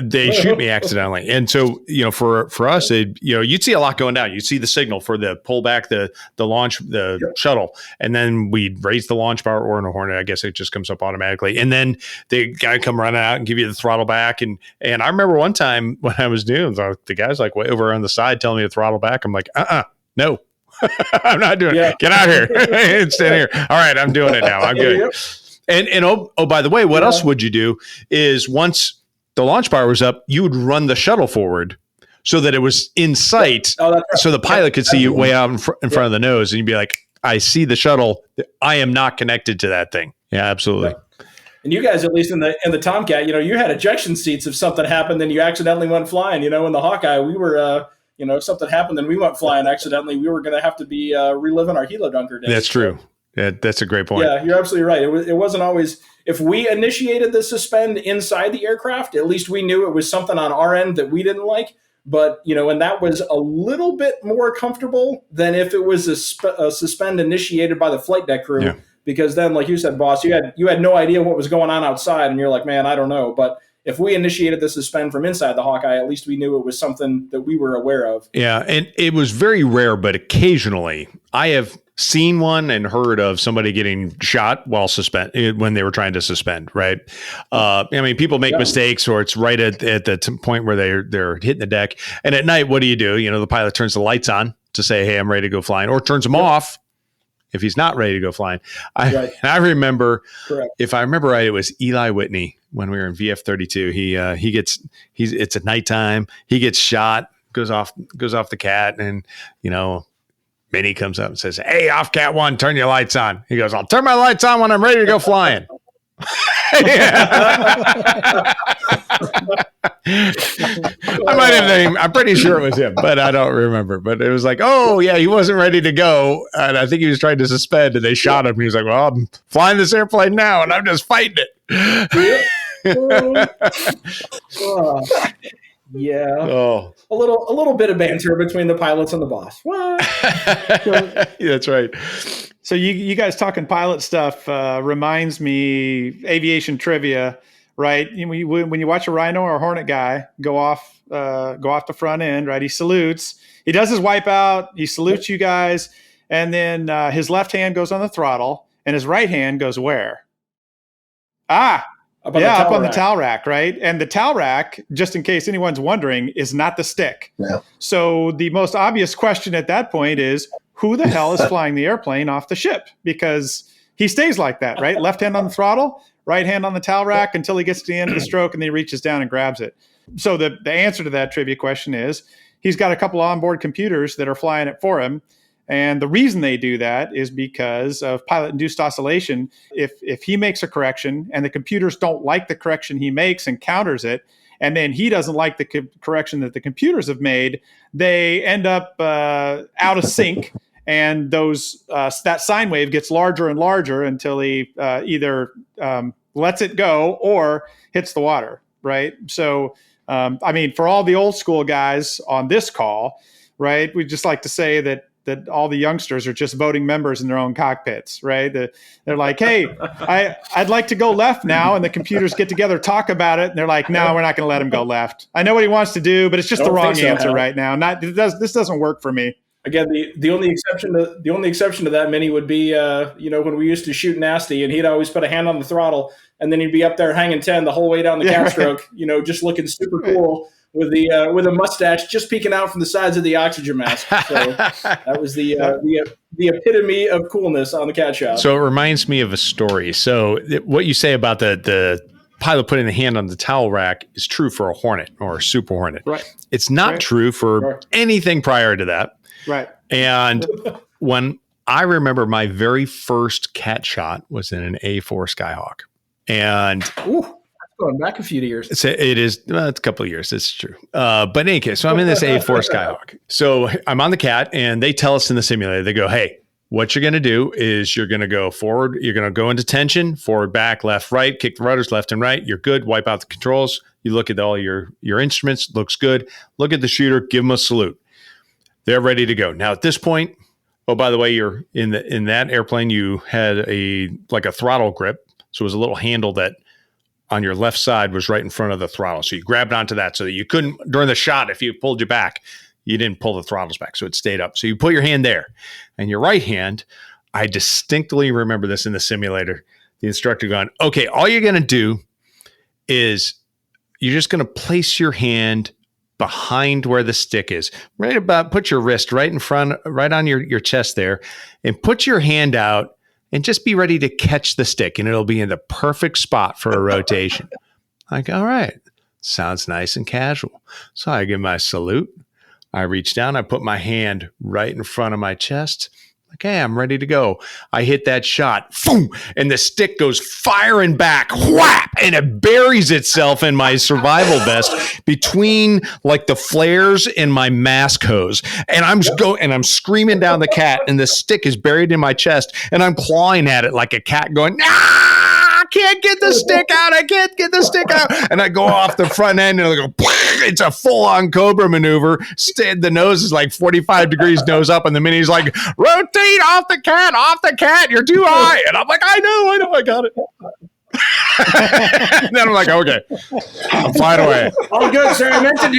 they shoot me accidentally. And so, for us, you'd see a lot going down. You'd see the signal for the pull back, the launch, the shuttle, and then we'd raise the launch bar, or in a Hornet, I guess it just comes up automatically. And then the guy come running out and give you the throttle back. And I remember one time when I was doing, the guy's like way over on the side telling me to throttle back. I'm like, no. I'm not doing it. Get out here and stand here. All right, I'm doing it now. I'm good. And by the way, what else would you do is once the launch bar was up, you would run the shuttle forward so that it was in sight. Oh, that's right. So the pilot could see you way out in front of the nose, and you'd be like, I see the shuttle. I am not connected to that thing. Yeah, absolutely. Yeah. And you guys, at least in the Tomcat, you had ejection seats if something happened, then you accidentally went flying. In the Hawkeye, we were, if something happened, then we went flying accidentally. We were going to have to be reliving our helo dunker days. That's true. That's a great point. Yeah, you're absolutely right. It wasn't always, if we initiated the suspend inside the aircraft, at least we knew it was something on our end that we didn't like. But, and that was a little bit more comfortable than if it was a suspend initiated by the flight deck crew. Yeah. Because then, like you said, boss, you had no idea what was going on outside, and you're like, man, I don't know. But if we initiated the suspend from inside the Hawkeye, at least we knew it was something that we were aware of. Yeah, and it was very rare, but occasionally I have seen one and heard of somebody getting shot while when they were trying to suspend, right? People make mistakes, or it's right at the point where they're hitting the deck. And at night, what do? The pilot turns the lights on to say, hey, I'm ready to go flying, or turns them off if he's not ready to go flying. I remember, if I remember right, it was Eli Whitney when we were in VF-32. It's at nighttime. He gets shot, goes off the cat, and Minnie comes up and says, hey, off cat one, turn your lights on. He goes, I'll turn my lights on when I'm ready to go flying. I'm pretty sure it was him, but I don't remember. But it was like, oh yeah, he wasn't ready to go, and I think he was trying to suspend, and they shot him. He was like, well, I'm flying this airplane now, and I'm just fighting it. Yeah. Oh. A little bit of banter between the pilots and the boss. What? That's right. So you guys talking pilot stuff reminds me aviation trivia, right? When you watch a Rhino or a Hornet guy go off the front end, right? He salutes. He does his wipeout. He salutes you guys, and then his left hand goes on the throttle, and his right hand goes where? Up on the towel rack, right? And the towel rack, just in case anyone's wondering, is not the stick. Yeah. So the most obvious question at that point is, who the hell is flying the airplane off the ship? Because he stays like that, right? Left hand on the throttle, right hand on the towel rack until he gets to the end of the stroke, and then he reaches down and grabs it. So the answer to that trivia question is, he's got a couple onboard computers that are flying it for him. And the reason they do that is because of pilot-induced oscillation. If he makes a correction and the computers don't like the correction he makes and counters it, and then he doesn't like the correction that the computers have made, they end up out of sync, and that sine wave gets larger and larger until he either lets it go or hits the water, right? So, for all the old school guys on this call, right, we'd just like to say that all the youngsters are just voting members in their own cockpits, right? They're like, hey, I'd like to go left now. And the computers get together, talk about it. And they're like, no, we're not going to let him go left. I know what he wants to do, but it's just the wrong answer right now. This doesn't work for me. Again, the only exception to that, Minnie, would be, when we used to shoot nasty, and he'd always put a hand on the throttle, and then he'd be up there hanging 10 the whole way down the cat stroke, just looking super cool. With a mustache just peeking out from the sides of the oxygen mask. So that was the epitome of coolness on the cat shop. So it reminds me of a story. So what you say about the pilot putting the hand on the towel rack is true for a Hornet or a Super Hornet. Right. It's not true for anything prior to that. Right. And when I remember my very first cat shot was in an A4 Skyhawk. And going back a few years. It's a couple of years. It's true. But in any case, so I'm in this A4 Skyhawk. So I'm on the cat, and they tell us in the simulator, they go, hey, what you're going to do is you're going to go forward. You're going to go into tension, forward, back, left, right, kick the rudders left and right. You're good. Wipe out the controls. You look at all your instruments. Looks good. Look at the shooter. Give them a salute. They're ready to go. Now at this point, oh, by the way, you're in that airplane, you had a throttle grip. So it was a little handle that on your left side was right in front of the throttle. So you grabbed onto that so that you couldn't, during the shot, if you pulled you back, you didn't pull the throttles back. So it stayed up. So you put your hand there. And your right hand, I distinctly remember this in the simulator, the instructor going, okay, all you're going to do is you're just going to place your hand behind where the stick is. Right about, put your wrist right in front, right on your chest there, and put your hand out and just be ready to catch the stick, and it'll be in the perfect spot for a rotation. Like, all right, sounds nice and casual. So I give my salute. I reach down, I put my hand right in front of my chest. Okay, I'm ready to go. I hit that shot, boom, and the stick goes firing back, whap, and it buries itself in my survival vest between like the flares and my mask hose. And I'm screaming down the cat, and the stick is buried in my chest, and I'm clawing at it like a cat going, I can't get the stick out. I can't get the stick out. And I go off the front end and I go, it's a full-on Cobra maneuver. The nose is like 45 degrees nose up, and the mini's like, rotate off the cat. You're too high. And I'm like, I know, I got it. And then I'm like, okay, I'm flying away. All good, sir. I meant to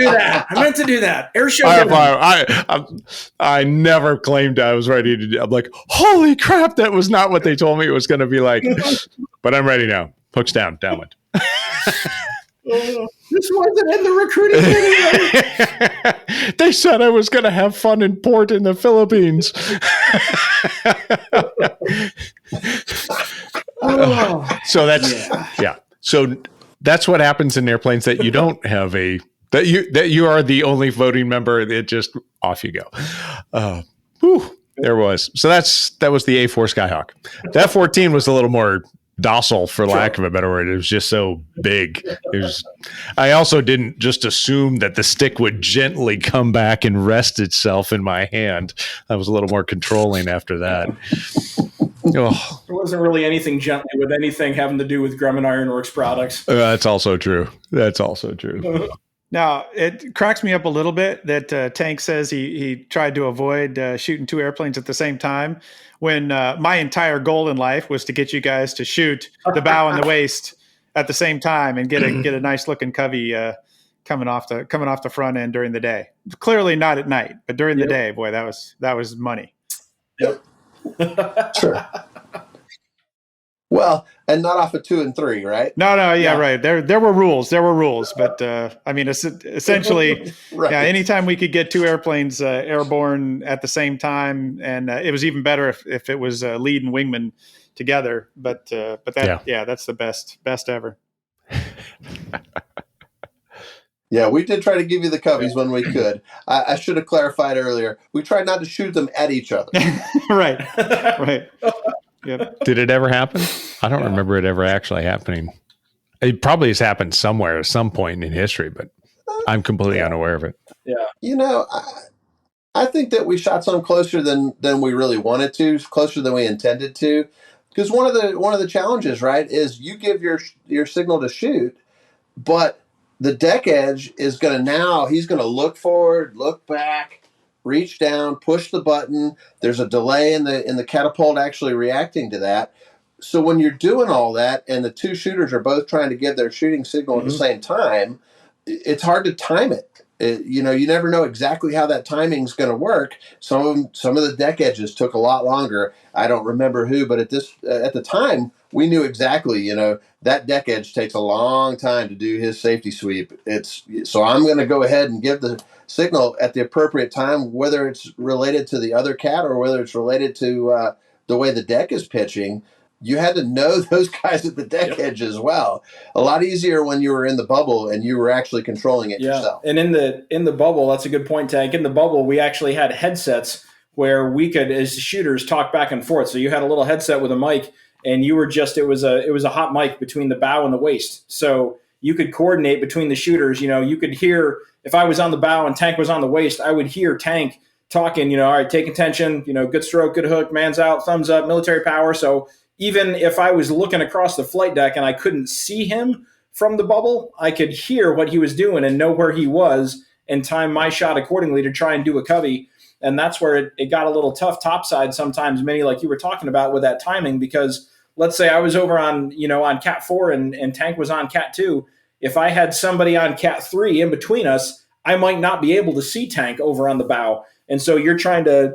do that. Air show. I never claimed I was ready to do. I'm like, holy crap, that was not what they told me it was going to be like. But I'm ready now. Hooks down, downwind. This wasn't in the recruiting video. They said I was going to have fun in port in the Philippines. So So that's what happens in airplanes that you don't have that you are the only voting member. It just off you go. There was. So that was the A4 Skyhawk. The F-14 was a little more docile, for lack of a better word. It was just so big. I also didn't just assume that the stick would gently come back and rest itself in my hand. I was a little more controlling after that. Oh. There wasn't really anything gently with anything having to do with Grumman Iron Works products. That's also true. Now, it cracks me up a little bit that Tank says he tried to avoid shooting two airplanes at the same time, when my entire goal in life was to get you guys to shoot the bow and the waist at the same time and get a nice looking covey coming off the front end during the day. Clearly not at night, but during the day, boy, that was money. Yep. Sure. Well, and not off of 2 and 3, right? No, yeah, right. There were rules, but I mean, essentially, right. Yeah. Anytime we could get two airplanes airborne at the same time, and it was even better if it was lead and wingman together. But that's the best ever. Yeah, we did try to give you the coveys when we could. I should have clarified earlier. We tried not to shoot them at each other. Right. Yep. Did it ever happen? I don't remember it ever actually happening. It probably has happened somewhere at some point in history, but I'm completely unaware of it. Yeah. I think that we shot some closer than we really wanted to, closer than we intended to. Because one of the challenges, right, is you give your signal to shoot, but the deck edge is he's going to look forward, look back, reach down, push the button. There's a delay in the catapult actually reacting to that. So when you're doing all that and the two shooters are both trying to give their shooting signal at the same time, it's hard to time it. You never know exactly how that timing is going to work. Some of the deck edges took a lot longer. I don't remember who, but at the time we knew exactly. That deck edge takes a long time to do his safety sweep. So I'm going to go ahead and give the signal at the appropriate time, whether it's related to the other cat or whether it's related to the way the deck is pitching. You had to know those guys at the deck edge as well. A lot easier when you were in the bubble and you were actually controlling it yourself. And in the bubble, that's a good point, Tank. In the bubble, we actually had headsets where we could, as shooters, talk back and forth. So you had a little headset with a mic, and you were it was a hot mic between the bow and the waist. So you could coordinate between the shooters. You could hear, if I was on the bow and Tank was on the waist, I would hear Tank talking, all right, take attention, good stroke, good hook, man's out, thumbs up, military power. So even if I was looking across the flight deck and I couldn't see him from the bubble, I could hear what he was doing and know where he was and time my shot accordingly to try and do a covey. And that's where it got a little tough topside sometimes, Minnie, like you were talking about with that timing, because let's say I was over on, on Cat 4 and Tank was on Cat 2. If I had somebody on Cat 3 in between us, I might not be able to see Tank over on the bow. And so you're trying to,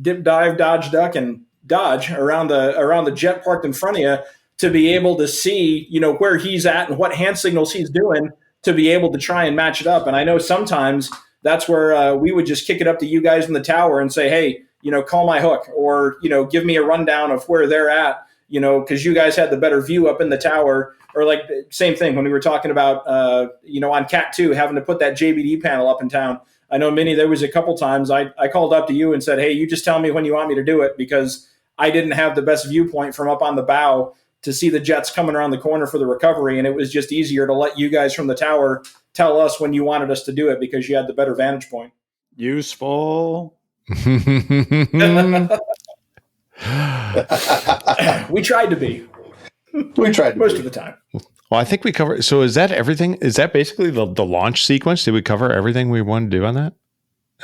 dip, dive, dodge, duck, and dodge around the jet parked in front of you to be able to see, where he's at and what hand signals he's doing to be able to try and match it up. And I know sometimes that's where we would just kick it up to you guys in the tower and say, hey, call my hook, or, give me a rundown of where they're at, because you guys had the better view up in the tower. Or like same thing when we were talking about, on Cat 2, having to put that JBD panel up in town. I know, Minnie, there was a couple times I called up to you and said, hey, you just tell me when you want me to do it, because I didn't have the best viewpoint from up on the bow to see the jets coming around the corner for the recovery. And it was just easier to let you guys from the tower tell us when you wanted us to do it, because you had the better vantage point. Useful. We tried to be. Most of the time. Well, I think we covered. So is that everything? Is that basically the launch sequence? Did we cover everything we wanted to do on that?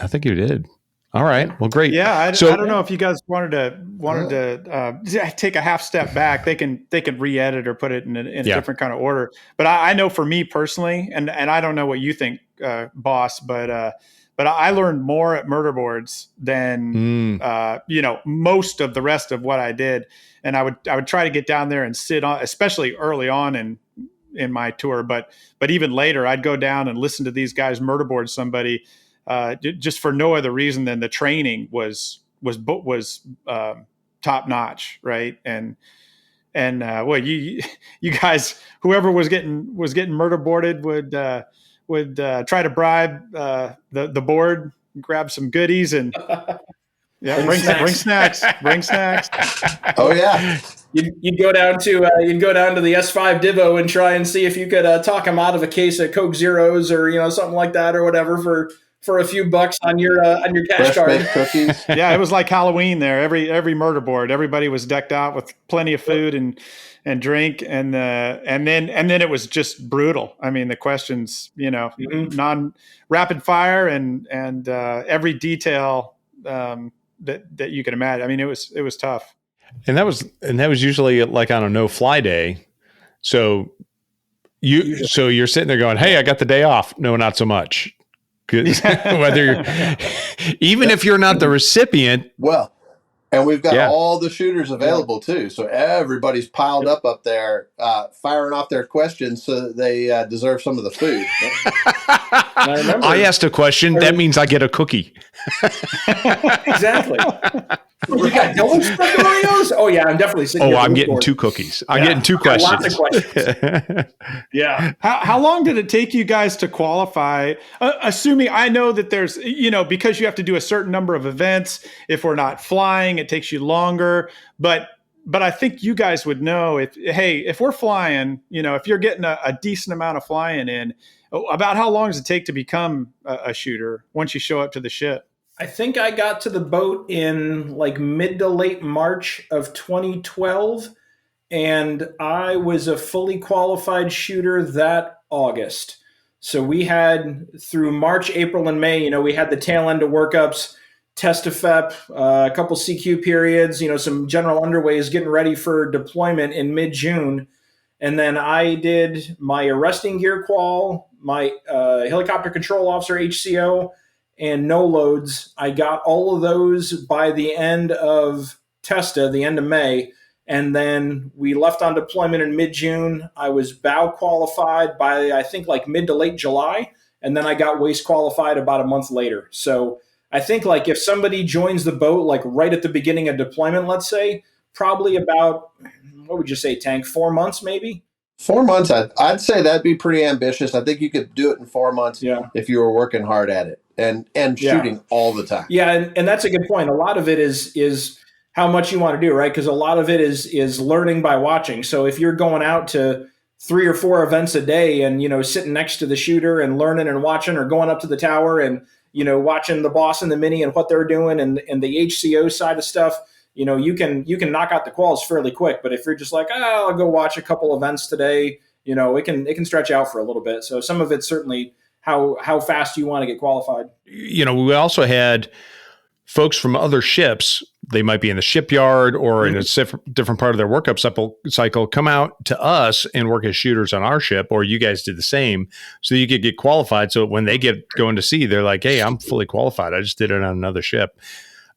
I think you did. All right. Well, great. Yeah. I don't know if you guys wanted to take a half step back. They can re-edit or put it in a different kind of order. But I know for me personally, and I don't know what you think, boss, but I learned more at murder boards than most of the rest of what I did. And I would try to get down there and sit on, especially early on in my tour. But even later, I'd go down and listen to these guys murder board somebody, just for no other reason than the training was top notch, right? And well, you guys, whoever was getting murder boarded would try to bribe the board, grab some goodies, and bring snacks. Oh yeah. You'd go down to the S5 Divo and try and see if you could talk them out of a case of Coke Zeros or something like that or whatever for a few bucks on your cash card. Cookies. Yeah, it was like Halloween there. Every murder board, everybody was decked out with plenty of food and drink, and then it was just brutal. I mean, the questions, non-rapid fire and every detail that you can imagine. I mean, it was tough. And that was usually like on a no-fly day. So you're sitting there going, "Hey, I got the day off." No, not so much. Whether you're, even if you're not the recipient. Well, and we've got all the shooters available too. So everybody's piled up there, firing off their questions so that they deserve some of the food. I asked a question. That means I get a cookie. Exactly. You got double stuffed Oreos? Oh yeah, I'm definitely sitting. I'm getting 2 cookies. I'm getting 2 questions. Lots of questions. Yeah. How long did it take you guys to qualify? Assuming I know that there's, because you have to do a certain number of events. If we're not flying, it takes you longer. But I think you guys would know if we're flying, if you're getting a decent amount of flying in, about how long does it take to become a shooter once you show up to the ship? I think I got to the boat in like mid to late March of 2012, and I was a fully qualified shooter that August. So we had through March, April, and May, we had the tail end of workups, test of FEP, a couple CQ periods, some general underways getting ready for deployment in mid-June. And then I did my arresting gear qual, my helicopter control officer HCO, and no loads. I got all of those by the end of TESTA, the end of May. And then we left on deployment in mid-June. I was bow qualified by, I think, like mid to late July. And then I got waist qualified about a month later. So I think like if somebody joins the boat, like right at the beginning of deployment, let's say, probably about, what would you say, Tank, 4 months maybe? 4 months, I'd say that'd be pretty ambitious. I think you could do it in 4 months if you were working hard at it and shooting all the time. Yeah, and that's a good point. A lot of it is how much you want to do, right? Because a lot of it is learning by watching. So if you're going out to 3 or 4 events a day and, sitting next to the shooter and learning and watching, or going up to the tower and, watching the boss and the mini and what they're doing and the HCO side of stuff, you can knock out the quals fairly quick. But if you're just like, I'll go watch a couple events today, it can stretch out for a little bit. So some of it's certainly how fast you want to get qualified. We also had folks from other ships. They might be in the shipyard or in a different part of their workup cycle, come out to us and work as shooters on our ship, or you guys did the same, so you could get qualified. So when they get going to sea, they're like, hey, I'm fully qualified. I just did it on another ship.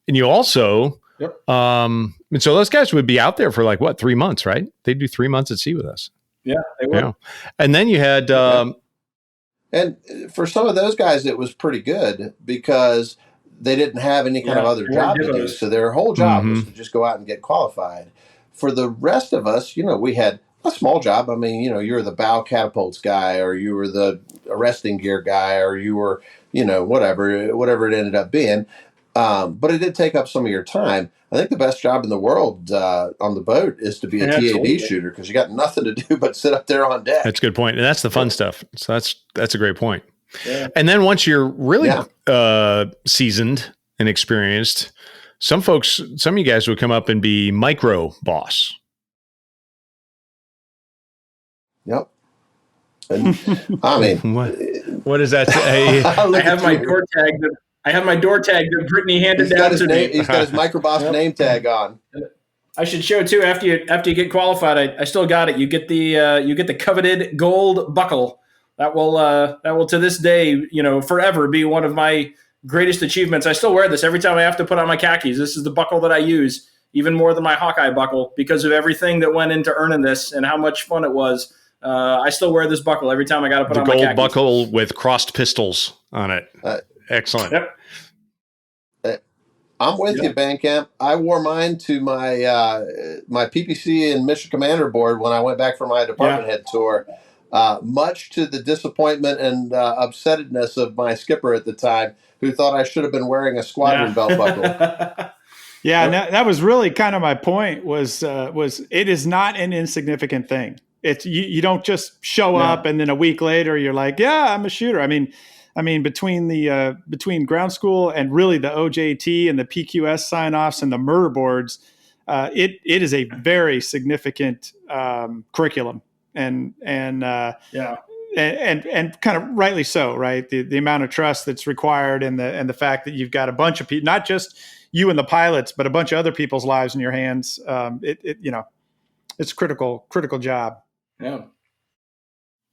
And you also, and so those guys would be out there for 3 months, right? They'd do 3 months at sea with us. Yeah, they would. Yeah. And then you had, and for some of those guys, it was pretty good because they didn't have any kind of other job to do. So their whole job was to just go out and get qualified. For the rest of us, we had a small job. I mean, you were the bow catapults guy, or you were the arresting gear guy, or you were, whatever it ended up being. But it did take up some of your time. I think the best job in the world on the boat is to be a TAD shooter, because you got nothing to do but sit up there on deck. That's a good point. And that's the fun stuff. So that's a great point. Yeah. And then once you're really seasoned and experienced, some of you guys would come up and be micro boss. Yep. And, I mean, what is that? I have my door tag. I have my door tag that Brittany handed down to me. He's got his micro boss name tag on. I should show too. After you get qualified, I still got it. You get the coveted gold buckle. That will to this day, forever be one of my greatest achievements. I still wear this every time I have to put on my khakis. This is the buckle that I use, even more than my Hawkeye buckle, because of everything that went into earning this and how much fun it was. I still wear this buckle every time I got to put on my khakis. The gold buckle with crossed pistols on it. Excellent. Yep. I'm with you, Bandcamp. I wore mine to my my PPC and Mission Commander board when I went back for my department head tour. Much to the disappointment and upsettedness of my skipper at the time, who thought I should have been wearing a squadron belt buckle. And that was really kind of my point. Was it is not an insignificant thing. It's you don't just show up and then a week later you're like, yeah, I'm a shooter. I mean, between ground school and really the OJT and the PQS sign-offs and the murder boards, it is a very significant curriculum. And kind of rightly so, right? The amount of trust that's required and the fact that you've got a bunch of people, not just you and the pilots, but a bunch of other people's lives in your hands. It's a critical job. Yeah.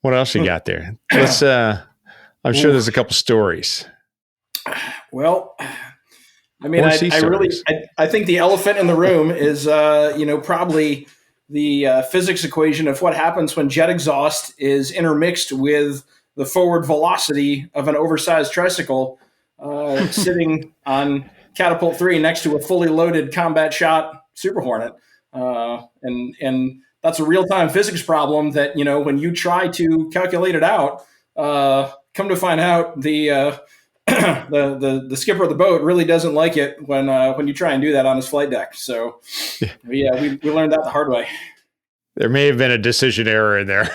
What else you got there? Let's. I'm sure there's a couple stories. Well, I mean, I think the elephant in the room is, probably the physics equation of what happens when jet exhaust is intermixed with the forward velocity of an oversized tricycle sitting on Catapult 3 next to a fully loaded combat shot Super Hornet. And that's a real-time physics problem that, when you try to calculate it out, come to find out the skipper of the boat really doesn't like it when you try and do that on his flight deck. So we learned that the hard way. There may have been a decision error in there.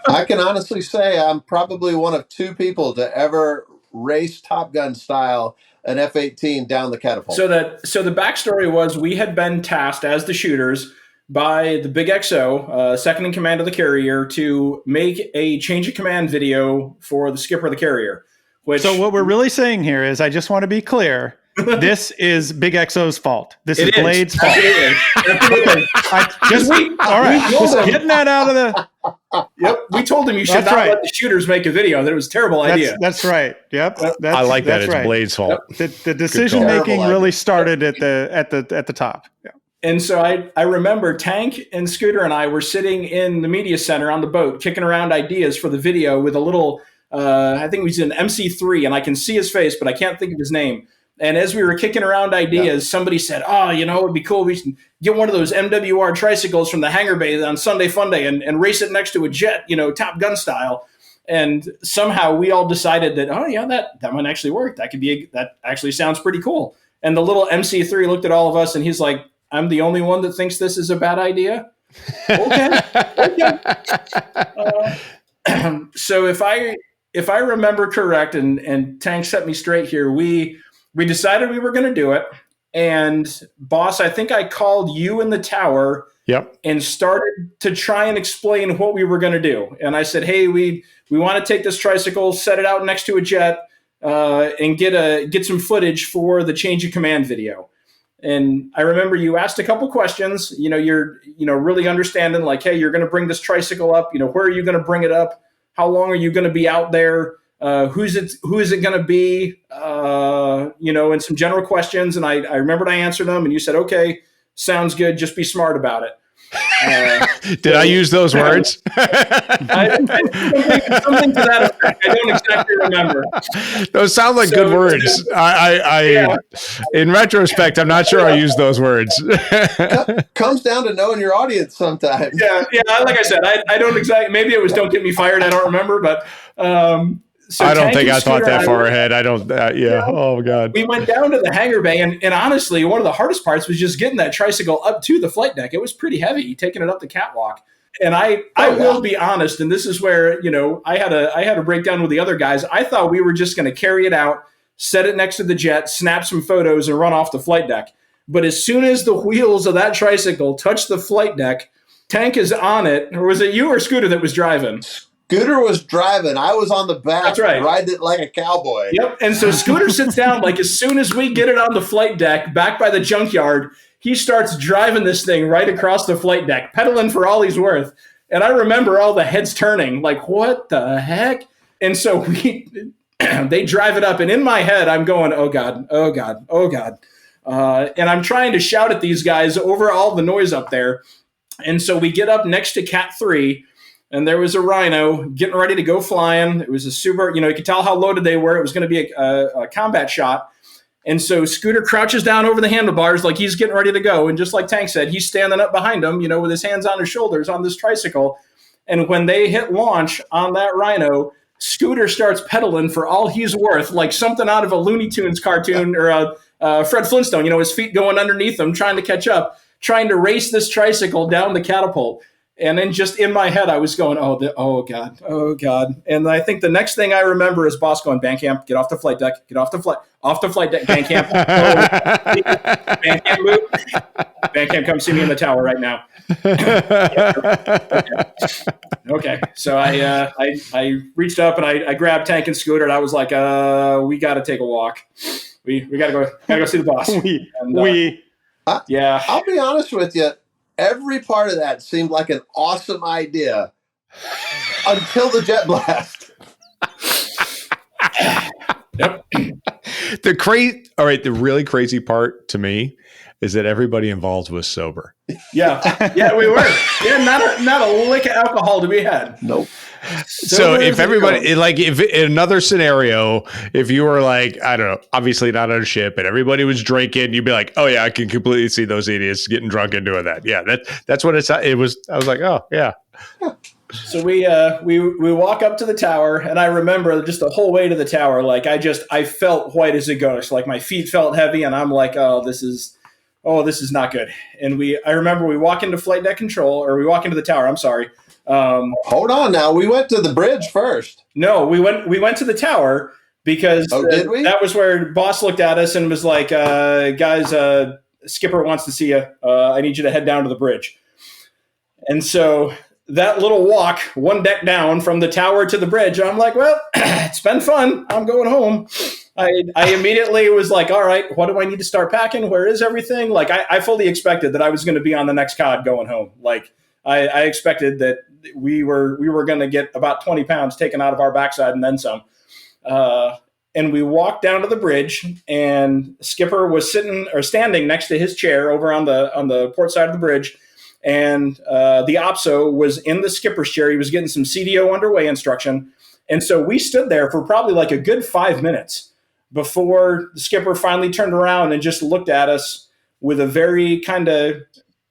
I can honestly say I'm probably one of 2 people to ever race Top Gun style an F-18 down the catapult. So the backstory was we had been tasked as the shooters by the Big XO, second in command of the carrier, to make a change of command video for the skipper of the carrier. So what we're really saying here is, I just want to be clear, this is Big XO's fault. This is Blade's fault. Absolutely. All right, just getting that out of the... Yep, we told him you should not let the shooters make a video. That it was a terrible idea. That's right. Yep. I like that. It's Blade's fault. Yep. The decision making really started at the top. Yeah. And so I remember Tank and Scooter and I were sitting in the media center on the boat, kicking around ideas for the video with a little, I think we was an MC3, and I can see his face, but I can't think of his name. And as we were kicking around ideas, somebody said, it'd be cool. We should get one of those MWR tricycles from the hangar bay on Sunday Fun Day and race it next to a jet, Top Gun style. And somehow we all decided that, that might actually work. That actually sounds pretty cool. And the little MC3 looked at all of us and he's like, I'm the only one that thinks this is a bad idea. Okay. So if I remember correct, and Tank set me straight here, we decided we were going to do it. And boss, I think I called you in the tower. Yep. And started to try and explain what we were going to do. And I said, hey, we want to take this tricycle, set it out next to a jet, and get some footage for the change of command video. And I remember you asked a couple questions. You're really understanding, like, hey, you're going to bring this tricycle up. Where are you going to bring it up? How long are you going to be out there? Who is it going to be? And some general questions. And I remembered I answered them, and you said, okay, sounds good. Just be smart about it. Did I use those words? Something to that effect. I don't exactly remember. Those sound like good words. In retrospect, I'm not sure I used those words. Comes down to knowing your audience sometimes. Yeah. Like I said, I don't exactly. Maybe it was "Don't get me fired." I don't remember, but. So I don't think I thought that far ahead. I don't. Oh God. We went down to the hangar bay, and honestly, one of the hardest parts was just getting that tricycle up to the flight deck. It was pretty heavy, taking it up the catwalk. And I will be honest, and this is where I had a breakdown with the other guys. I thought we were just going to carry it out, set it next to the jet, snap some photos, and run off the flight deck. But as soon as the wheels of that tricycle touched the flight deck, Tank is on it. Or was it you or Scooter that was driving? Scooter was driving. I was on the back, That's right, riding it like a cowboy. Yep. And so Scooter sits down, like as soon as we get it on the flight deck, back by the junkyard, he starts driving this thing right across the flight deck, pedaling for all he's worth. And I remember all the heads turning, like, what the heck? And so they drive it up. And in my head, I'm going, oh God, oh God, oh God. And I'm trying to shout at these guys over all the noise up there. And so we get up next to Cat 3. And there was a Rhino getting ready to go flying. It was a super, you could tell how loaded they were. It was going to be a combat shot. And so Scooter crouches down over the handlebars like he's getting ready to go. And just like Tank said, he's standing up behind him, with his hands on his shoulders on this tricycle. And when they hit launch on that Rhino, Scooter starts pedaling for all he's worth, like something out of a Looney Tunes cartoon or a Fred Flintstone, his feet going underneath him, trying to catch up, trying to race this tricycle down the catapult. And then just in my head, I was going, oh God. And I think the next thing I remember is boss going, Bandcamp, get off the flight deck, off the flight deck, Bandcamp. Bandcamp, move. Bandcamp, come see me in the tower right now. Okay. So I reached up and I grabbed Tank and Scooter, and I was like, we got to take a walk. We got to go see the boss. Yeah. I'll be honest with you. Every part of that seemed like an awesome idea until the jet blast. Yep. The really crazy part to me is that everybody involved was sober. Yeah, we were. Yeah, not a lick of alcohol to be had. Nope. So if everybody, if in another scenario, if you were like, I don't know, obviously not on a ship, and everybody was drinking, you'd be like, oh yeah, I can completely see those idiots getting drunk and doing that. Yeah, that's what it was. I was like, oh yeah. So we walk up to the tower, and I remember just the whole way to the tower, like I felt white as a ghost, like my feet felt heavy, and I'm like, this is not good. And I remember we walk into flight deck control, or we walk into the tower. I'm sorry. Hold on now. We went to the bridge first. No, we went to the tower because did we? That was where boss looked at us and was like, guys, skipper wants to see you. I need you to head down to the bridge. And so that little walk, one deck down from the tower to the bridge, I'm like, well, it's been fun. I'm going home. I immediately was like, all right, what do I need to start packing? Where is everything? Like I fully expected that I was going to be on the next COD going home. Like I expected that we were going to get about 20 pounds taken out of our backside and then some. And we walked down to the bridge, and Skipper was standing next to his chair over on the port side of the bridge. And the OPSO was in the skipper's chair. He was getting some CDO underway instruction. And so we stood there for probably like a good 5 minutes before the skipper finally turned around and just looked at us with a very kind of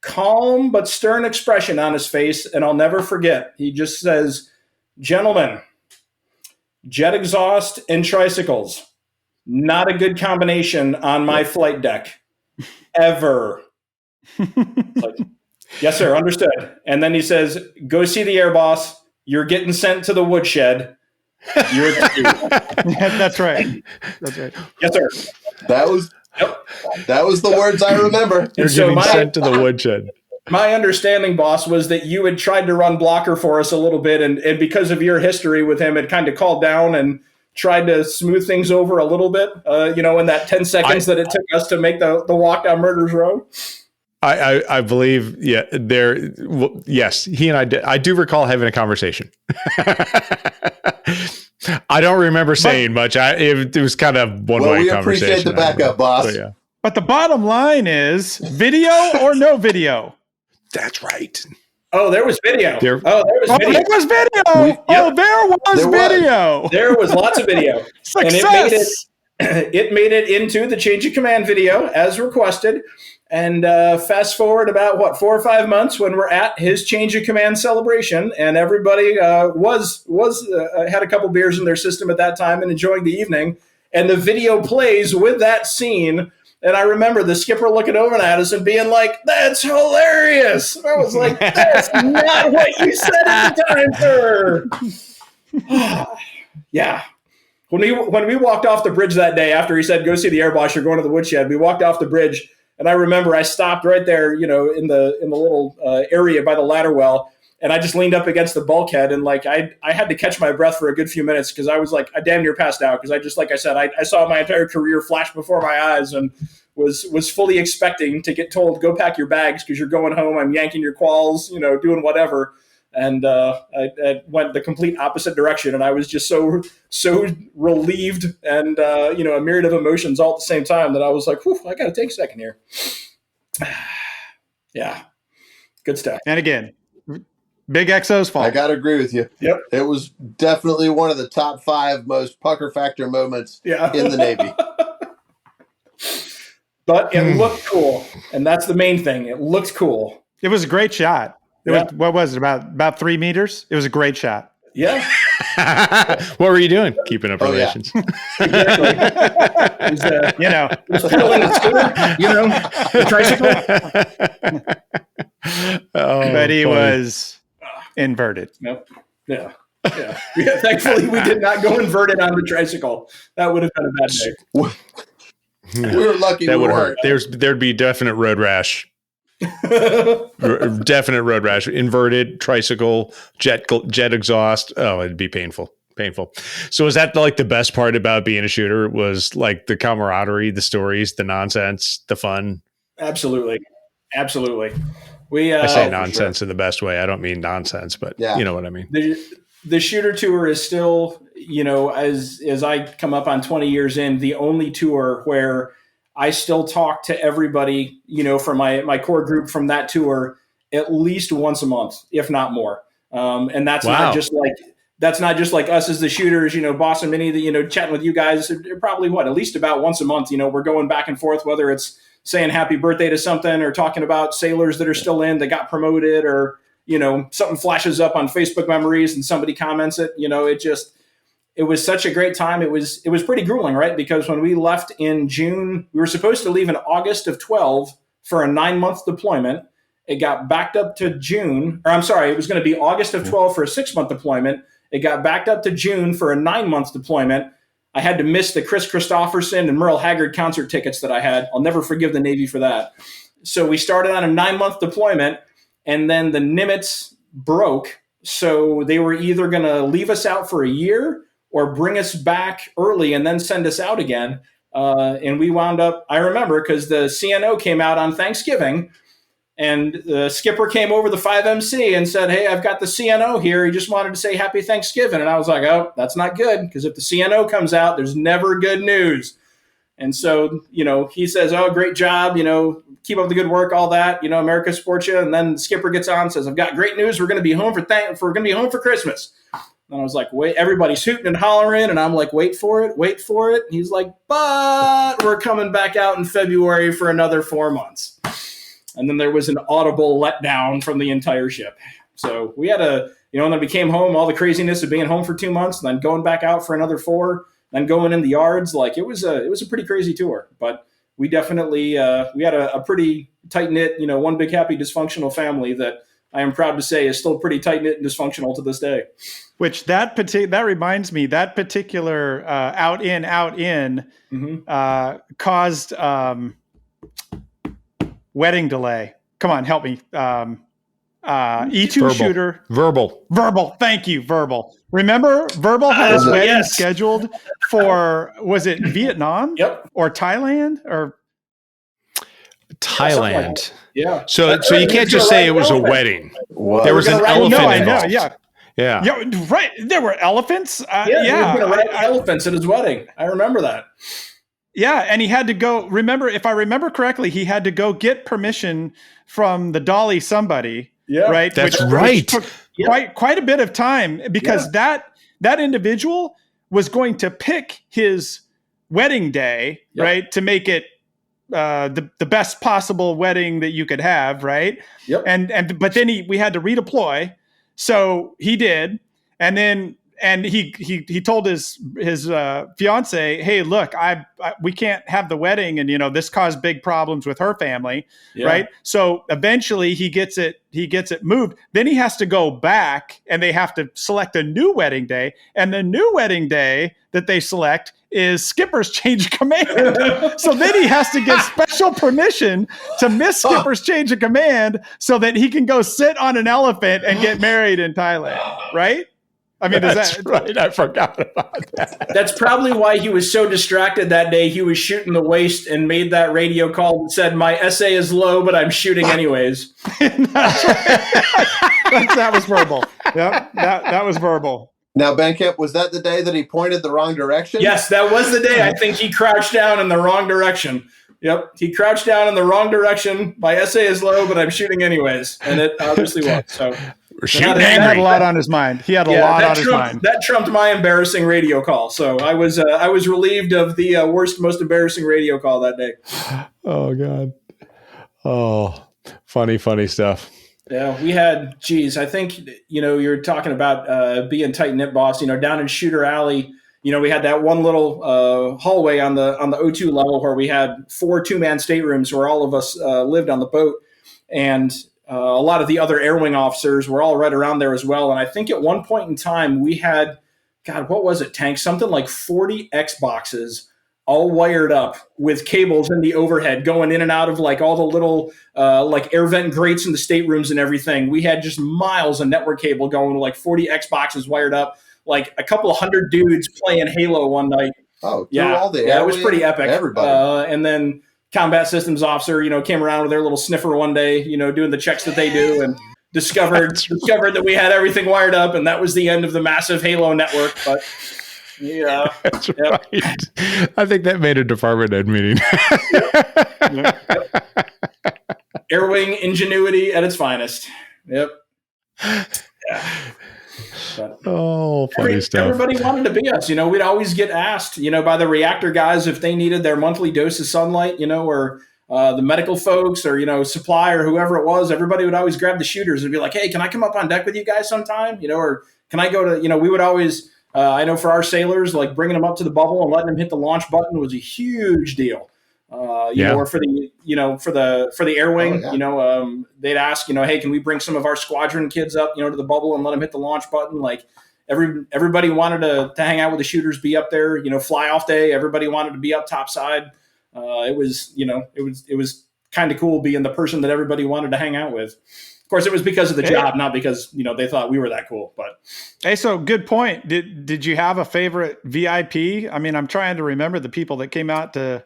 calm but stern expression on his face. And I'll never forget. He just says, "Gentlemen, jet exhaust and tricycles, not a good combination on my flight deck, ever." Like, Yes, sir. Understood. And then he says, go see the air boss. You're getting sent to the woodshed. You're That's right. That's right. Yes, sir. That was the words I remember. You're getting sent to the woodshed. My understanding, boss, was that you had tried to run blocker for us a little bit, and because of your history with him, it kind of called down and tried to smooth things over a little bit, in that 10 seconds that it took us to make the walk down Murder's Row. I believe, yes, he and I do recall having a conversation. I don't remember saying much. It was kind of one-way conversation. We appreciate the backup, boss. Yeah. But the bottom line is video or no video? That's right. Oh, there was video. There was video. There was lots of video. Success. And it made it into the change of command video as requested. And fast forward about 4 or 5 months when we're at his change of command celebration, and everybody had a couple beers in their system at that time and enjoying the evening. And the video plays with that scene. And I remember the skipper looking over at us and being like, "That's hilarious." And I was like, "That's not what you said at the time, sir." Yeah. When we walked off the bridge that day after he said, "Go see the air boss, you're going to the woodshed," we walked off the bridge. And I remember I stopped right there, in the little area by the ladder well, and I just leaned up against the bulkhead, and I had to catch my breath for a good few minutes because I was I damn near passed out because I saw my entire career flash before my eyes and was fully expecting to get told, "Go pack your bags because you're going home. I'm yanking your qualls, doing whatever." And I went the complete opposite direction, and I was just so relieved and a myriad of emotions all at the same time that I was like, "Whew, I got to take a second here." Yeah, good stuff. And again, Big XO's fault. I got to agree with you. Yep, it was definitely one of the top 5 most pucker factor moments in the Navy. But it looked cool, and that's the main thing. It looked cool. It was a great shot. What was it, about 3 meters? It was a great shot. Yeah. What were you doing? Keeping up relations. Exactly. It was pedaling the tricycle. But he was inverted. Nope. Yeah. Thankfully, we did not go inverted on the tricycle. That would have been a bad day. We were lucky. That would hurt. There'd be definite road rash. Definite road rash. Inverted tricycle, jet exhaust. Oh, it'd be painful. So is that the best part about being a shooter? Was the camaraderie, the stories, the nonsense, the fun? Absolutely. I say nonsense in the best way. I don't mean nonsense, but you know what I mean. The shooter tour is still, as I come up on 20 years in, the only tour where I still talk to everybody, from my core group from that tour at least once a month, if not more. And that's not just like us as the shooters, Boss and Minnie, chatting with you guys, probably at least about once a month, we're going back and forth, whether it's saying happy birthday to something or talking about sailors that are still in that got promoted or, something flashes up on Facebook memories and somebody comments it, it was such a great time. It was pretty grueling, right? Because when we left in June, we were supposed to leave in August of 12 for a 9-month deployment. It got backed up to June, it was going to be August of 12 for a 6-month deployment. It got backed up to June for a 9-month deployment. I had to miss the Chris Christopherson and Merle Haggard concert tickets that I had. I'll never forgive the Navy for that. So we started on a 9-month deployment, and then the Nimitz broke. So they were either going to leave us out for a year or bring us back early and then send us out again. And we wound up, I remember, because the CNO came out on Thanksgiving, and the skipper came over the 5MC and said, "Hey, I've got the CNO here. He just wanted to say happy Thanksgiving." And I was like, "Oh, that's not good, because if the CNO comes out, there's never good news." And so, he says, "Oh, great job. Keep up the good work, all that. America supports you." And then the skipper gets on and says, "I've got great news. We're going to be home for Christmas." And I was like, "Wait!" Everybody's hooting and hollering, and I'm like, "Wait for it." And he's like, "But we're coming back out in February for another 4 months." And then there was an audible letdown from the entire ship. So we had and then we came home, all the craziness of being home for 2 months, and then going back out for another 4, then going in the yards. It was a pretty crazy tour. But we definitely we had a pretty tight knit, one big happy dysfunctional family that I am proud to say is still pretty tight knit and dysfunctional to this day. Which that reminds me, that particular out in caused wedding delay. Come on, help me. E2 Verbal. shooter. Verbal. Thank you. Verbal. Remember, Verbal had his wedding scheduled for, was it Vietnam? Yep. Or Thailand? Or Thailand. Yeah. So you can't just say it was a wedding. What? There was an elephant involved. I know. Yeah. Yeah. Right. There were elephants. He was going to ride elephants at his wedding. I remember that. Yeah, and he had to go. Remember, if I remember correctly, he had to go get permission from the Dolly somebody. Yeah, right. That's right. Which took quite a bit of time because that individual was going to pick his wedding day, right, to make it the best possible wedding that you could have, right? Yep. But then we had to redeploy, so he did, and then. And he told his fiance, hey, look, we can't have the wedding, and this caused big problems with her family, right? So eventually he gets it moved. Then he has to go back, and they have to select a new wedding day, and the new wedding day that they select is skipper's change of command. So then he has to get special permission to miss skipper's change of command so that he can go sit on an elephant and get married in Thailand, right? I mean, that's right. I forgot about that. That's probably why he was so distracted that day. He was shooting the waist and made that radio call that said, "My SA is low, but I'm shooting anyways." That was verbal. Yeah, that was verbal. Now, Bandcamp, was that the day that he pointed the wrong direction? Yes, that was the day. I think he crouched down in the wrong direction. Yep, he crouched down in the wrong direction. My SA is low, but I'm shooting anyways, and it obviously was. So. He had a lot on his mind. He had a lot on his mind. That trumped my embarrassing radio call. So I was relieved of the most embarrassing radio call that day. Oh God. Oh, funny stuff. Yeah, we had. I think you're talking about being tight knit, boss. Down in Shooter Alley. We had that one little hallway on the O2 level where we had 4 2-man staterooms where all of us lived on the boat, and a lot of the other air wing officers were all right around there as well. And I think at one point in time we had, God, what was it, Tank? Something like 40 Xboxes all wired up with cables in the overhead going in and out of like all the little like air vent grates in the staterooms and everything. We had just miles of network cable going, like 40 Xboxes wired up, like a couple of hundred dudes playing Halo one night. Oh, yeah. It was pretty epic. Everybody. And then combat systems officer, came around with their little sniffer one day, doing the checks that they do, and discovered that we had everything wired up, and that was the end of the massive Halo network. But yeah, that's right. I think that made a department head meeting. Air wing ingenuity at its finest. Yep. Yeah. But funny stuff. Everybody wanted to be us. We'd always get asked, by the reactor guys if they needed their monthly dose of sunlight, or the medical folks or, supply or whoever it was. Everybody would always grab the shooters and be like, hey, can I come up on deck with you guys sometime? Or can I go to, we would always, I know for our sailors, like bringing them up to the bubble and letting them hit the launch button was a huge deal. Or for the for the air wing, they'd ask, hey, can we bring some of our squadron kids up, to the bubble and let them hit the launch button? Like everybody wanted to hang out with the shooters, be up there, fly off day. Everybody wanted to be up topside. It was kind of cool being the person that everybody wanted to hang out with. Of course, it was because of the job, not because, they thought we were that cool. But hey, so good point. Did you have a favorite VIP? I mean, I'm trying to remember the people that came out to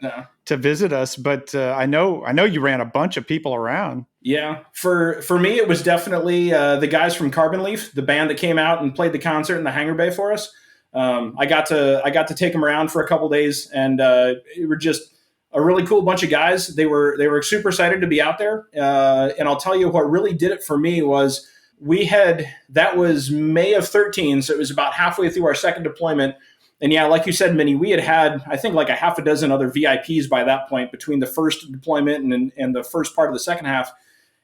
visit us, but I know you ran a bunch of people around. Yeah, for me, it was definitely the guys from Carbon Leaf, the band that came out and played the concert in the hangar bay for us. I got to take them around for a couple days, and it were just a really cool bunch of guys. They were super excited to be out there. And I'll tell you what really did it for me was that was May of 13. So it was about halfway through our second deployment. And yeah, like you said, Minnie, we had, I think like a half a dozen other VIPs by that point between the first deployment and the first part of the second half.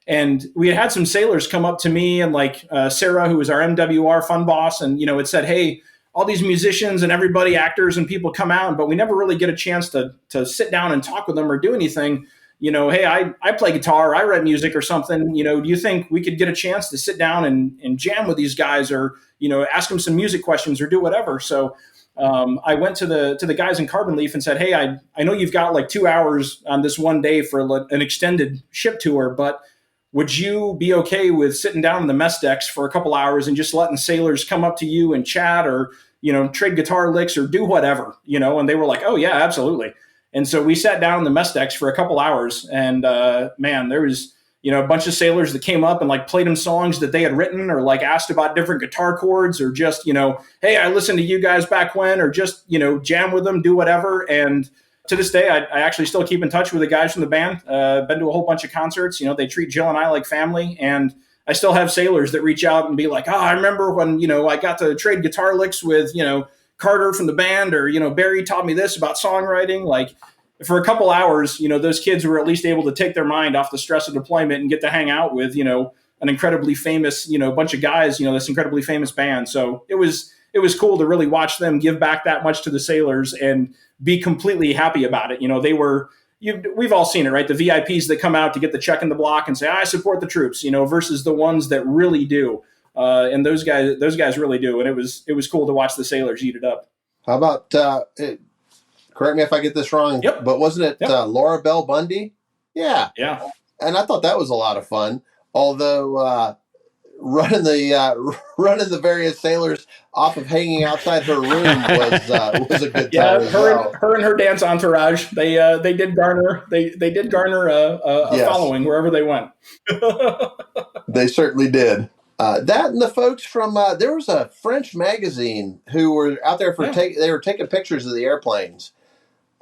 And we had some sailors come up to me and like Sarah, who was our MWR fund boss. And, it said, hey, all these musicians and everybody, actors and people come out, but we never really get a chance to sit down and talk with them or do anything. Hey, I play guitar, I write music or something. Do you think we could get a chance to sit down and jam with these guys, or ask them some music questions or do whatever? So I went to the guys in Carbon Leaf and said, hey, I know you've got like 2 hours on this one day for an extended ship tour, but would you be okay with sitting down in the mess decks for a couple hours and just letting sailors come up to you and chat, or trade guitar licks or do whatever? And they were like, oh yeah, absolutely. And so we sat down in the mess decks for a couple hours, and man, there was a bunch of sailors that came up and like played them songs that they had written, or like asked about different guitar chords, or just hey, I listened to you guys back when, or just jam with them, do whatever. And to this day, I actually still keep in touch with the guys from the band. Been to a whole bunch of concerts. They treat Jill and I like family, and I still have sailors that reach out and be like, I remember when I got to trade guitar licks with Carter from the band, or Barry taught me this about songwriting. Like, for a couple hours, those kids were at least able to take their mind off the stress of deployment and get to hang out with an incredibly famous bunch of guys, this incredibly famous band. So it was cool to really watch them give back that much to the sailors and be completely happy about it. We've all seen it, right? The VIPs that come out to get the check in the block and say, I support the troops, versus the ones that really do. And those guys really do. And it was cool to watch the sailors eat it up. How about, correct me if I get this wrong, but wasn't it Laura Bell Bundy? Yeah. Yeah. And I thought that was a lot of fun. Although running the various sailors off of hanging outside her room was a good time. Yeah, her and her dance entourage. They did garner a following wherever they went. They certainly did. That and the folks from there was a French magazine who were out there they were taking pictures of the airplanes.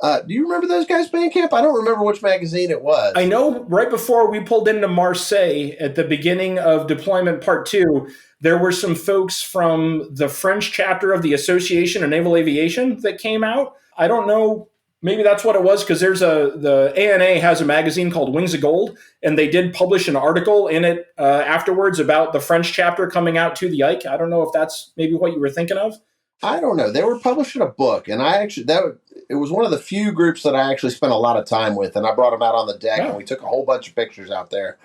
Do you remember those guys, Bandcamp? I don't remember which magazine it was. I know right before we pulled into Marseille at the beginning of deployment part 2, there were some folks from the French chapter of the Association of Naval Aviation that came out. I don't know. Maybe that's what it was, because the ANA has a magazine called Wings of Gold, and they did publish an article in it afterwards about the French chapter coming out to the Ike. I don't know if that's maybe what you were thinking of. I don't know. They were publishing a book, and it was one of the few groups that I actually spent a lot of time with, and I brought them out on the deck, and we took a whole bunch of pictures out there.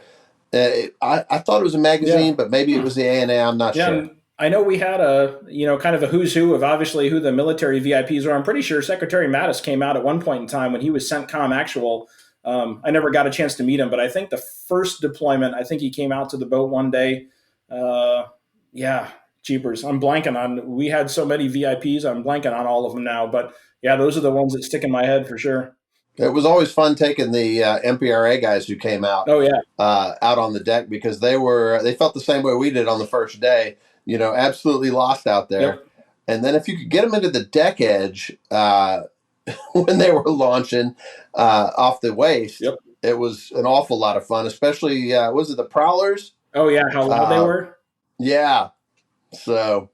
I thought it was a magazine, but maybe it was the ANA. I'm not sure. I know we had a kind of a who's who of obviously who the military VIPs are. I'm pretty sure Secretary Mattis came out at one point in time when he was CENTCOM actual. I never got a chance to meet him, but I think the first deployment, I think he came out to the boat one day. Jeepers. I'm blanking on, we had so many VIPs. I'm blanking on all of them now, but yeah, those are the ones that stick in my head for sure. It was always fun taking the MPRA guys who came out. Oh yeah. Out on the deck, because they felt the same way we did on the first day, absolutely lost out there. Yep. And then if you could get them into the deck edge, when they were launching off the waist, it was an awful lot of fun, especially, was it the Prowlers? Oh yeah. How loud they were. Yeah. So,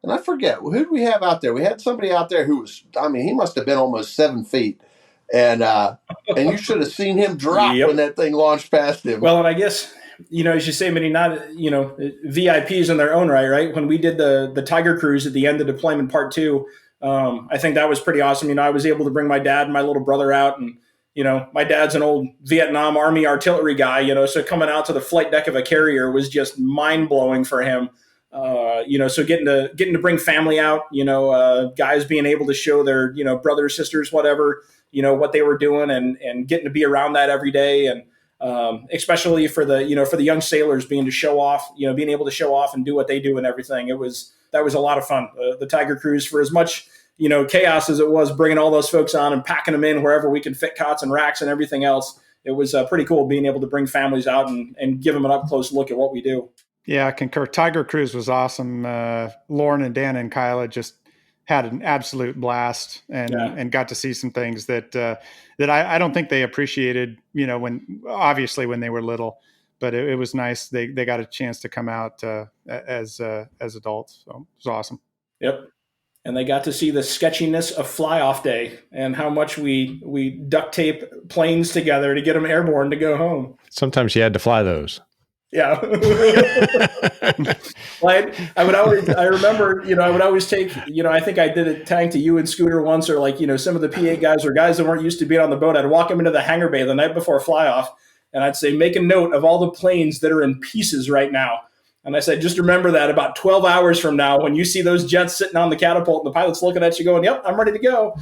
and I forget, who did we have out there? We had somebody out there who was, he must have been almost 7 feet. And you should have seen him drop when that thing launched past him. Well, and I guess, as you say, Minnie, not, VIPs in their own right? When we did the Tiger Cruise at the end of deployment part 2, I think that was pretty awesome. I was able to bring my dad and my little brother out, and, my dad's an old Vietnam Army artillery guy, so coming out to the flight deck of a carrier was just mind blowing for him. So getting to bring family out, guys being able to show their, brothers, sisters, whatever, what they were doing, and getting to be around that every day. And, especially for the young sailors being able to show off and do what they do and everything. That was a lot of fun. The Tiger Cruise, for as much, chaos as it was, bringing all those folks on and packing them in wherever we could fit cots and racks and everything else. It was pretty cool being able to bring families out and give them an up close look at what we do. Yeah, I concur. Tiger Cruise was awesome. Lauren and Dan and Kyla just had an absolute blast and got to see some things that I don't think they appreciated, when they were little, but it was nice. They got a chance to come out as adults. So it was awesome. Yep. And they got to see the sketchiness of fly-off day and how much we duct tape planes together to get them airborne to go home. Sometimes you had to fly those. Yeah. I remember, I would always take, I think I did a tank to you and Scooter once, or like, some of the PA guys or guys that weren't used to being on the boat. I'd walk them into the hangar bay the night before fly off, and I'd say, make a note of all the planes that are in pieces right now. And I said, just remember that about 12 hours from now, when you see those jets sitting on the catapult and the pilot's looking at you going, yep, I'm ready to go.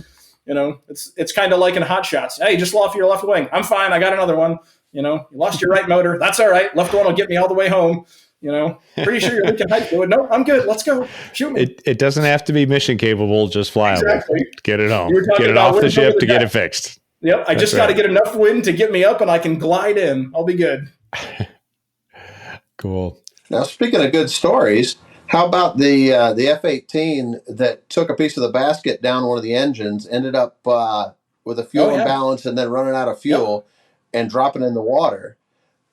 It's kind of like in hot shots. Hey, just off your left wing. I'm fine. I got another one. You lost your right motor. That's all right. Left one will get me all the way home. Pretty sure you're thinking height fluid. No, I'm good. Let's go. Shoot me. It doesn't have to be mission capable. Just fly exactly. Get it home. Get it off the ship to get it fixed. Yep. I just got to get enough wind to get me up, and I can glide in. I'll be good. Cool. Now, speaking of good stories, how about the F-18 that took a piece of the basket down one of the engines, ended up with a fuel imbalance and then running out of fuel and dropping in the water?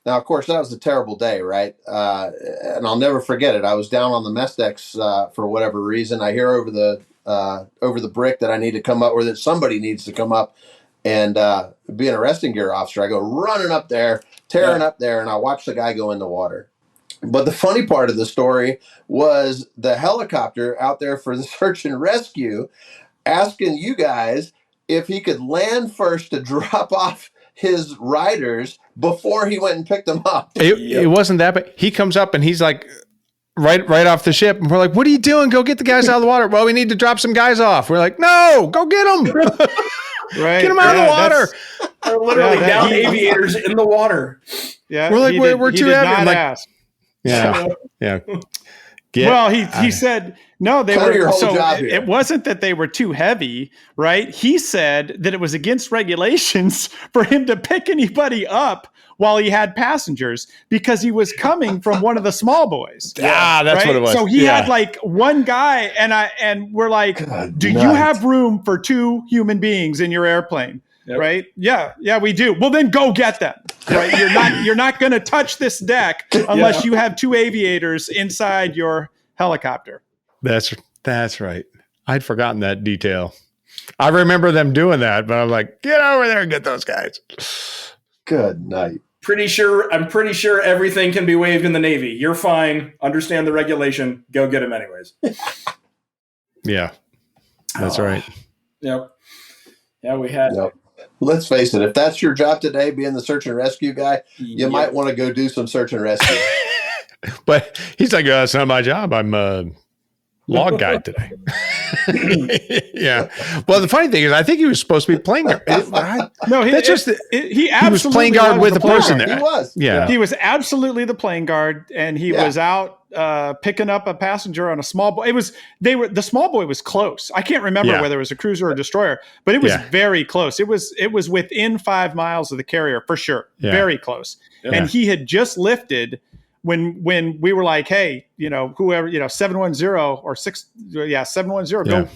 Now, of course, that was a terrible day, right? And I'll never forget it. I was down on the mess decks for whatever reason. I hear over the brick that I need to come up, or that somebody needs to come up and be an arresting gear officer. I go running up there, tearing up there, and I watch the guy go in the water. But the funny part of the story was the helicopter out there for the search and rescue asking you guys if he could land first to drop off his riders before he went and picked them up. It wasn't that, but he comes up and he's like right off the ship. And we're like, what are you doing? Go get the guys out of the water. Well, we need to drop some guys off. We're like, no, go get them. Right. Get them out of the water. They're literally down aviators in the water. Yeah. We're like, we're too heavy. I'm like, ask. Yeah. Yeah. He said, no, they were, so it wasn't that they were too heavy, right? He said that it was against regulations for him to pick anybody up while he had passengers because he was coming from one of the small boys. That's what it was. So he had like one guy and we're like, you have room for 2 human beings in your airplane? Yep. Right? Yeah, we do. Well, then go get them. Right? You're not going to touch this deck unless you have 2 aviators inside your helicopter. That's right. I'd forgotten that detail. I remember them doing that, but I'm like, get over there and get those guys. Good night. I'm pretty sure everything can be waived in the Navy. You're fine. Understand the regulation. Go get them anyways. Yeah, that's right. Yep. Yeah, we had. Yep. Let's face it. If that's your job today, being the search and rescue guy, you might want to go do some search and rescue. But he's like, that's not my job. I'm a log guide today. Yeah. Well, the funny thing is, I think he was supposed to be playing guard. No, he was playing guard with the person there. He was. Yeah. He was absolutely the playing guard, and he was out picking up a passenger on a small boy. The small boy was close. I can't remember whether it was a cruiser or a destroyer, but it was very close. It was within 5 miles of the carrier for sure. Yeah. Very close. Yeah. And he had just lifted when we were like, hey, whoever, 710 or 710, go.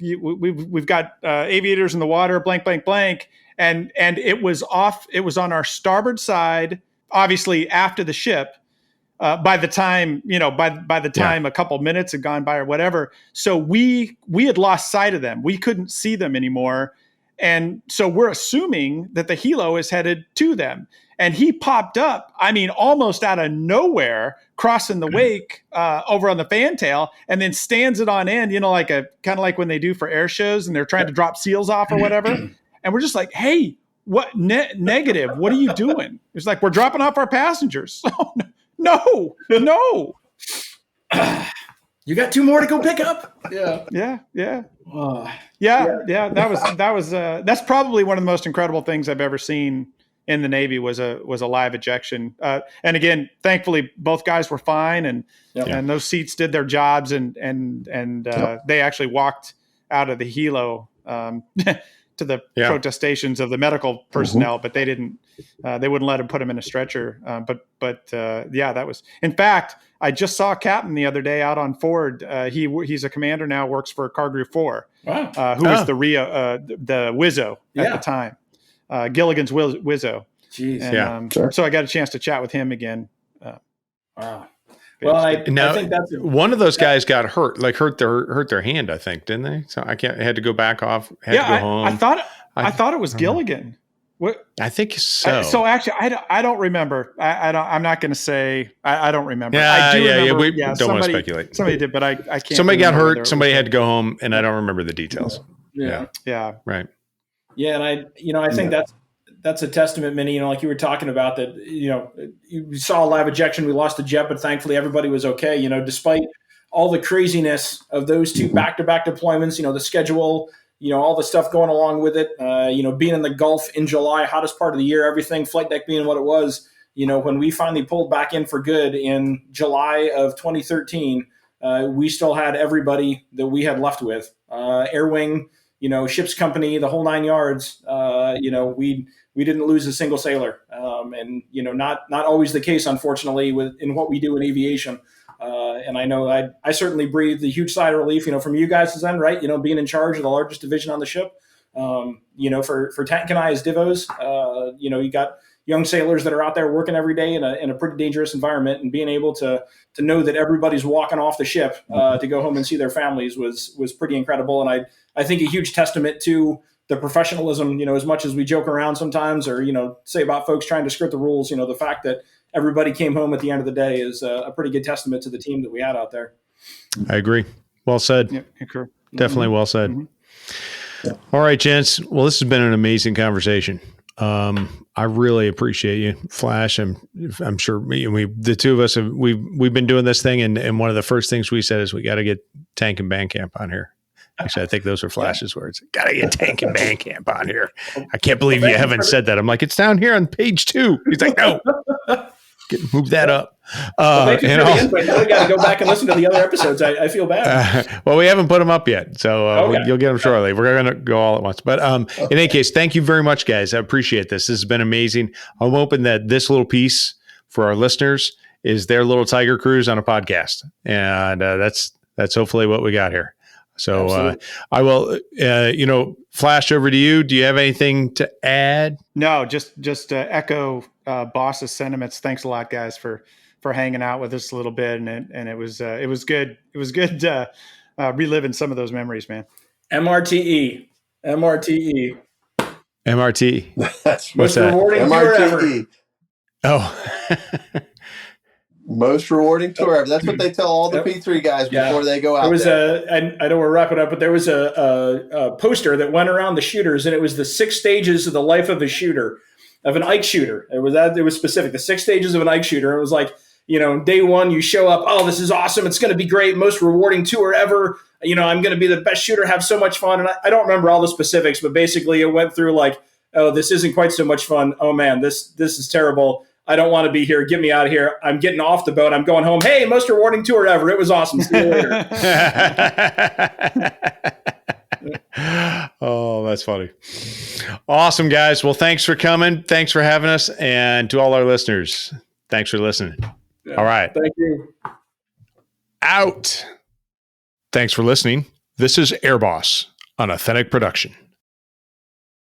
We've got aviators in the water, blank, blank, blank. And it was off. It was on our starboard side, obviously after the ship. By the time, a couple minutes had gone by or whatever. So we had lost sight of them. We couldn't see them anymore. And so we're assuming that the helo is headed to them. And he popped up, almost out of nowhere, crossing the wake over on the fantail, and then stands it on end, kind of like when they do for air shows and they're trying to drop seals off or whatever. And we're just like, hey, what negative? What are you doing? It's like, we're dropping off our passengers. No. You got 2 more to go pick up. Yeah. That was that's probably one of the most incredible things I've ever seen in the Navy was a live ejection. And again, thankfully both guys were fine and those seats did their jobs and they actually walked out of the helo to the protestations of the medical personnel, but they didn't. They wouldn't let him put him in a stretcher. But that was. In fact, I just saw a captain the other day out on Ford. He's a commander now, works for Car Group 4, who was the Wizzo at the time, Gilligan's Wizzo. Jeez. And, so I got a chance to chat with him again. Wow. Well, I think that's one of those guys got hurt their hand, I think, didn't they? So had to go back off. Had to go home. I thought it was Gilligan. What? I think so. So actually, I don't remember. I'm not going to say I don't remember. Yeah, I do remember. We don't want to speculate. Somebody did, but I can't. Somebody got hurt. Somebody had to go home, and I don't remember the details. Yeah. Right. Yeah, and I think that's a testament, Minnie. Like you were talking about that. You saw a live ejection. We lost a jet, but thankfully everybody was okay. Despite all the craziness of those two back-to-back deployments. The schedule. All the stuff going along with it, being in the Gulf in July, hottest part of the year, everything, flight deck being what it was, when we finally pulled back in for good in July of 2013, we still had everybody that we had left with, Air Wing, ship's company, the whole 9 yards, we didn't lose a single sailor. And not always the case, unfortunately, in what we do in aviation. And I know I certainly breathed a huge sigh of relief, from you guys' end, right? Being in charge of the largest division on the ship. For Tank and I as divos, you got young sailors that are out there working every day in a pretty dangerous environment, and being able to know that everybody's walking off the ship to go home and see their families was pretty incredible. And I think a huge testament to the professionalism, as much as we joke around sometimes or, say about folks trying to skirt the rules, the fact that everybody came home at the end of the day is a pretty good testament to the team that we had out there. I agree. Well said. Yeah, definitely well said. Mm-hmm. All right, gents. Well, this has been an amazing conversation. I really appreciate you, Flash. I'm sure the two of us we've been doing this thing, and one of the first things we said is we got to get Tank and Bandcamp on here. Actually, I think those were Flash's words. Got to get Tank and Bandcamp on here. I can't believe you haven't said that. I'm like, it's down here on page 2. He's like, no. Move that up. Thank you for the input. Now we got to go back and listen to the other episodes. I feel bad. Well, we haven't put them up yet, so you'll get them shortly. We're going to go all at once. But in any case, thank you very much, guys. I appreciate this. This has been amazing. I'm hoping that this little piece for our listeners is their little Tiger Cruise on a podcast, and that's hopefully what we got here. So I will, Flash, over to you. Do you have anything to add? No, just echo Boss's sentiments. Thanks a lot, guys, for hanging out with us a little bit, and it was good. It was good reliving some of those memories, man. MRTE. That's most rewarding tour ever. Oh. Most rewarding tour ever. That's what they tell all the P3 guys before they go out. I know we're wrapping up, but there was a poster that went around the shooters, and it was the 6 stages of the life of a shooter, of an Ike shooter. It was specific, the 6 stages of an Ike shooter. It was like, day one, you show up, oh, this is awesome. It's going to be great. Most rewarding tour ever. I'm going to be the best shooter, have so much fun. And I don't remember all the specifics, but basically it went through like, oh, this isn't quite so much fun. Oh man, this is terrible. I don't want to be here. Get me out of here. I'm getting off the boat. I'm going home. Hey, most rewarding tour ever. It was awesome. See you later. Oh, that's funny. Awesome, guys. Well, thanks for coming. Thanks for having us. And to all our listeners, thanks for listening. Yeah, all right. Thank you. Out. Thanks for listening. This is Air Boss, an authentic production.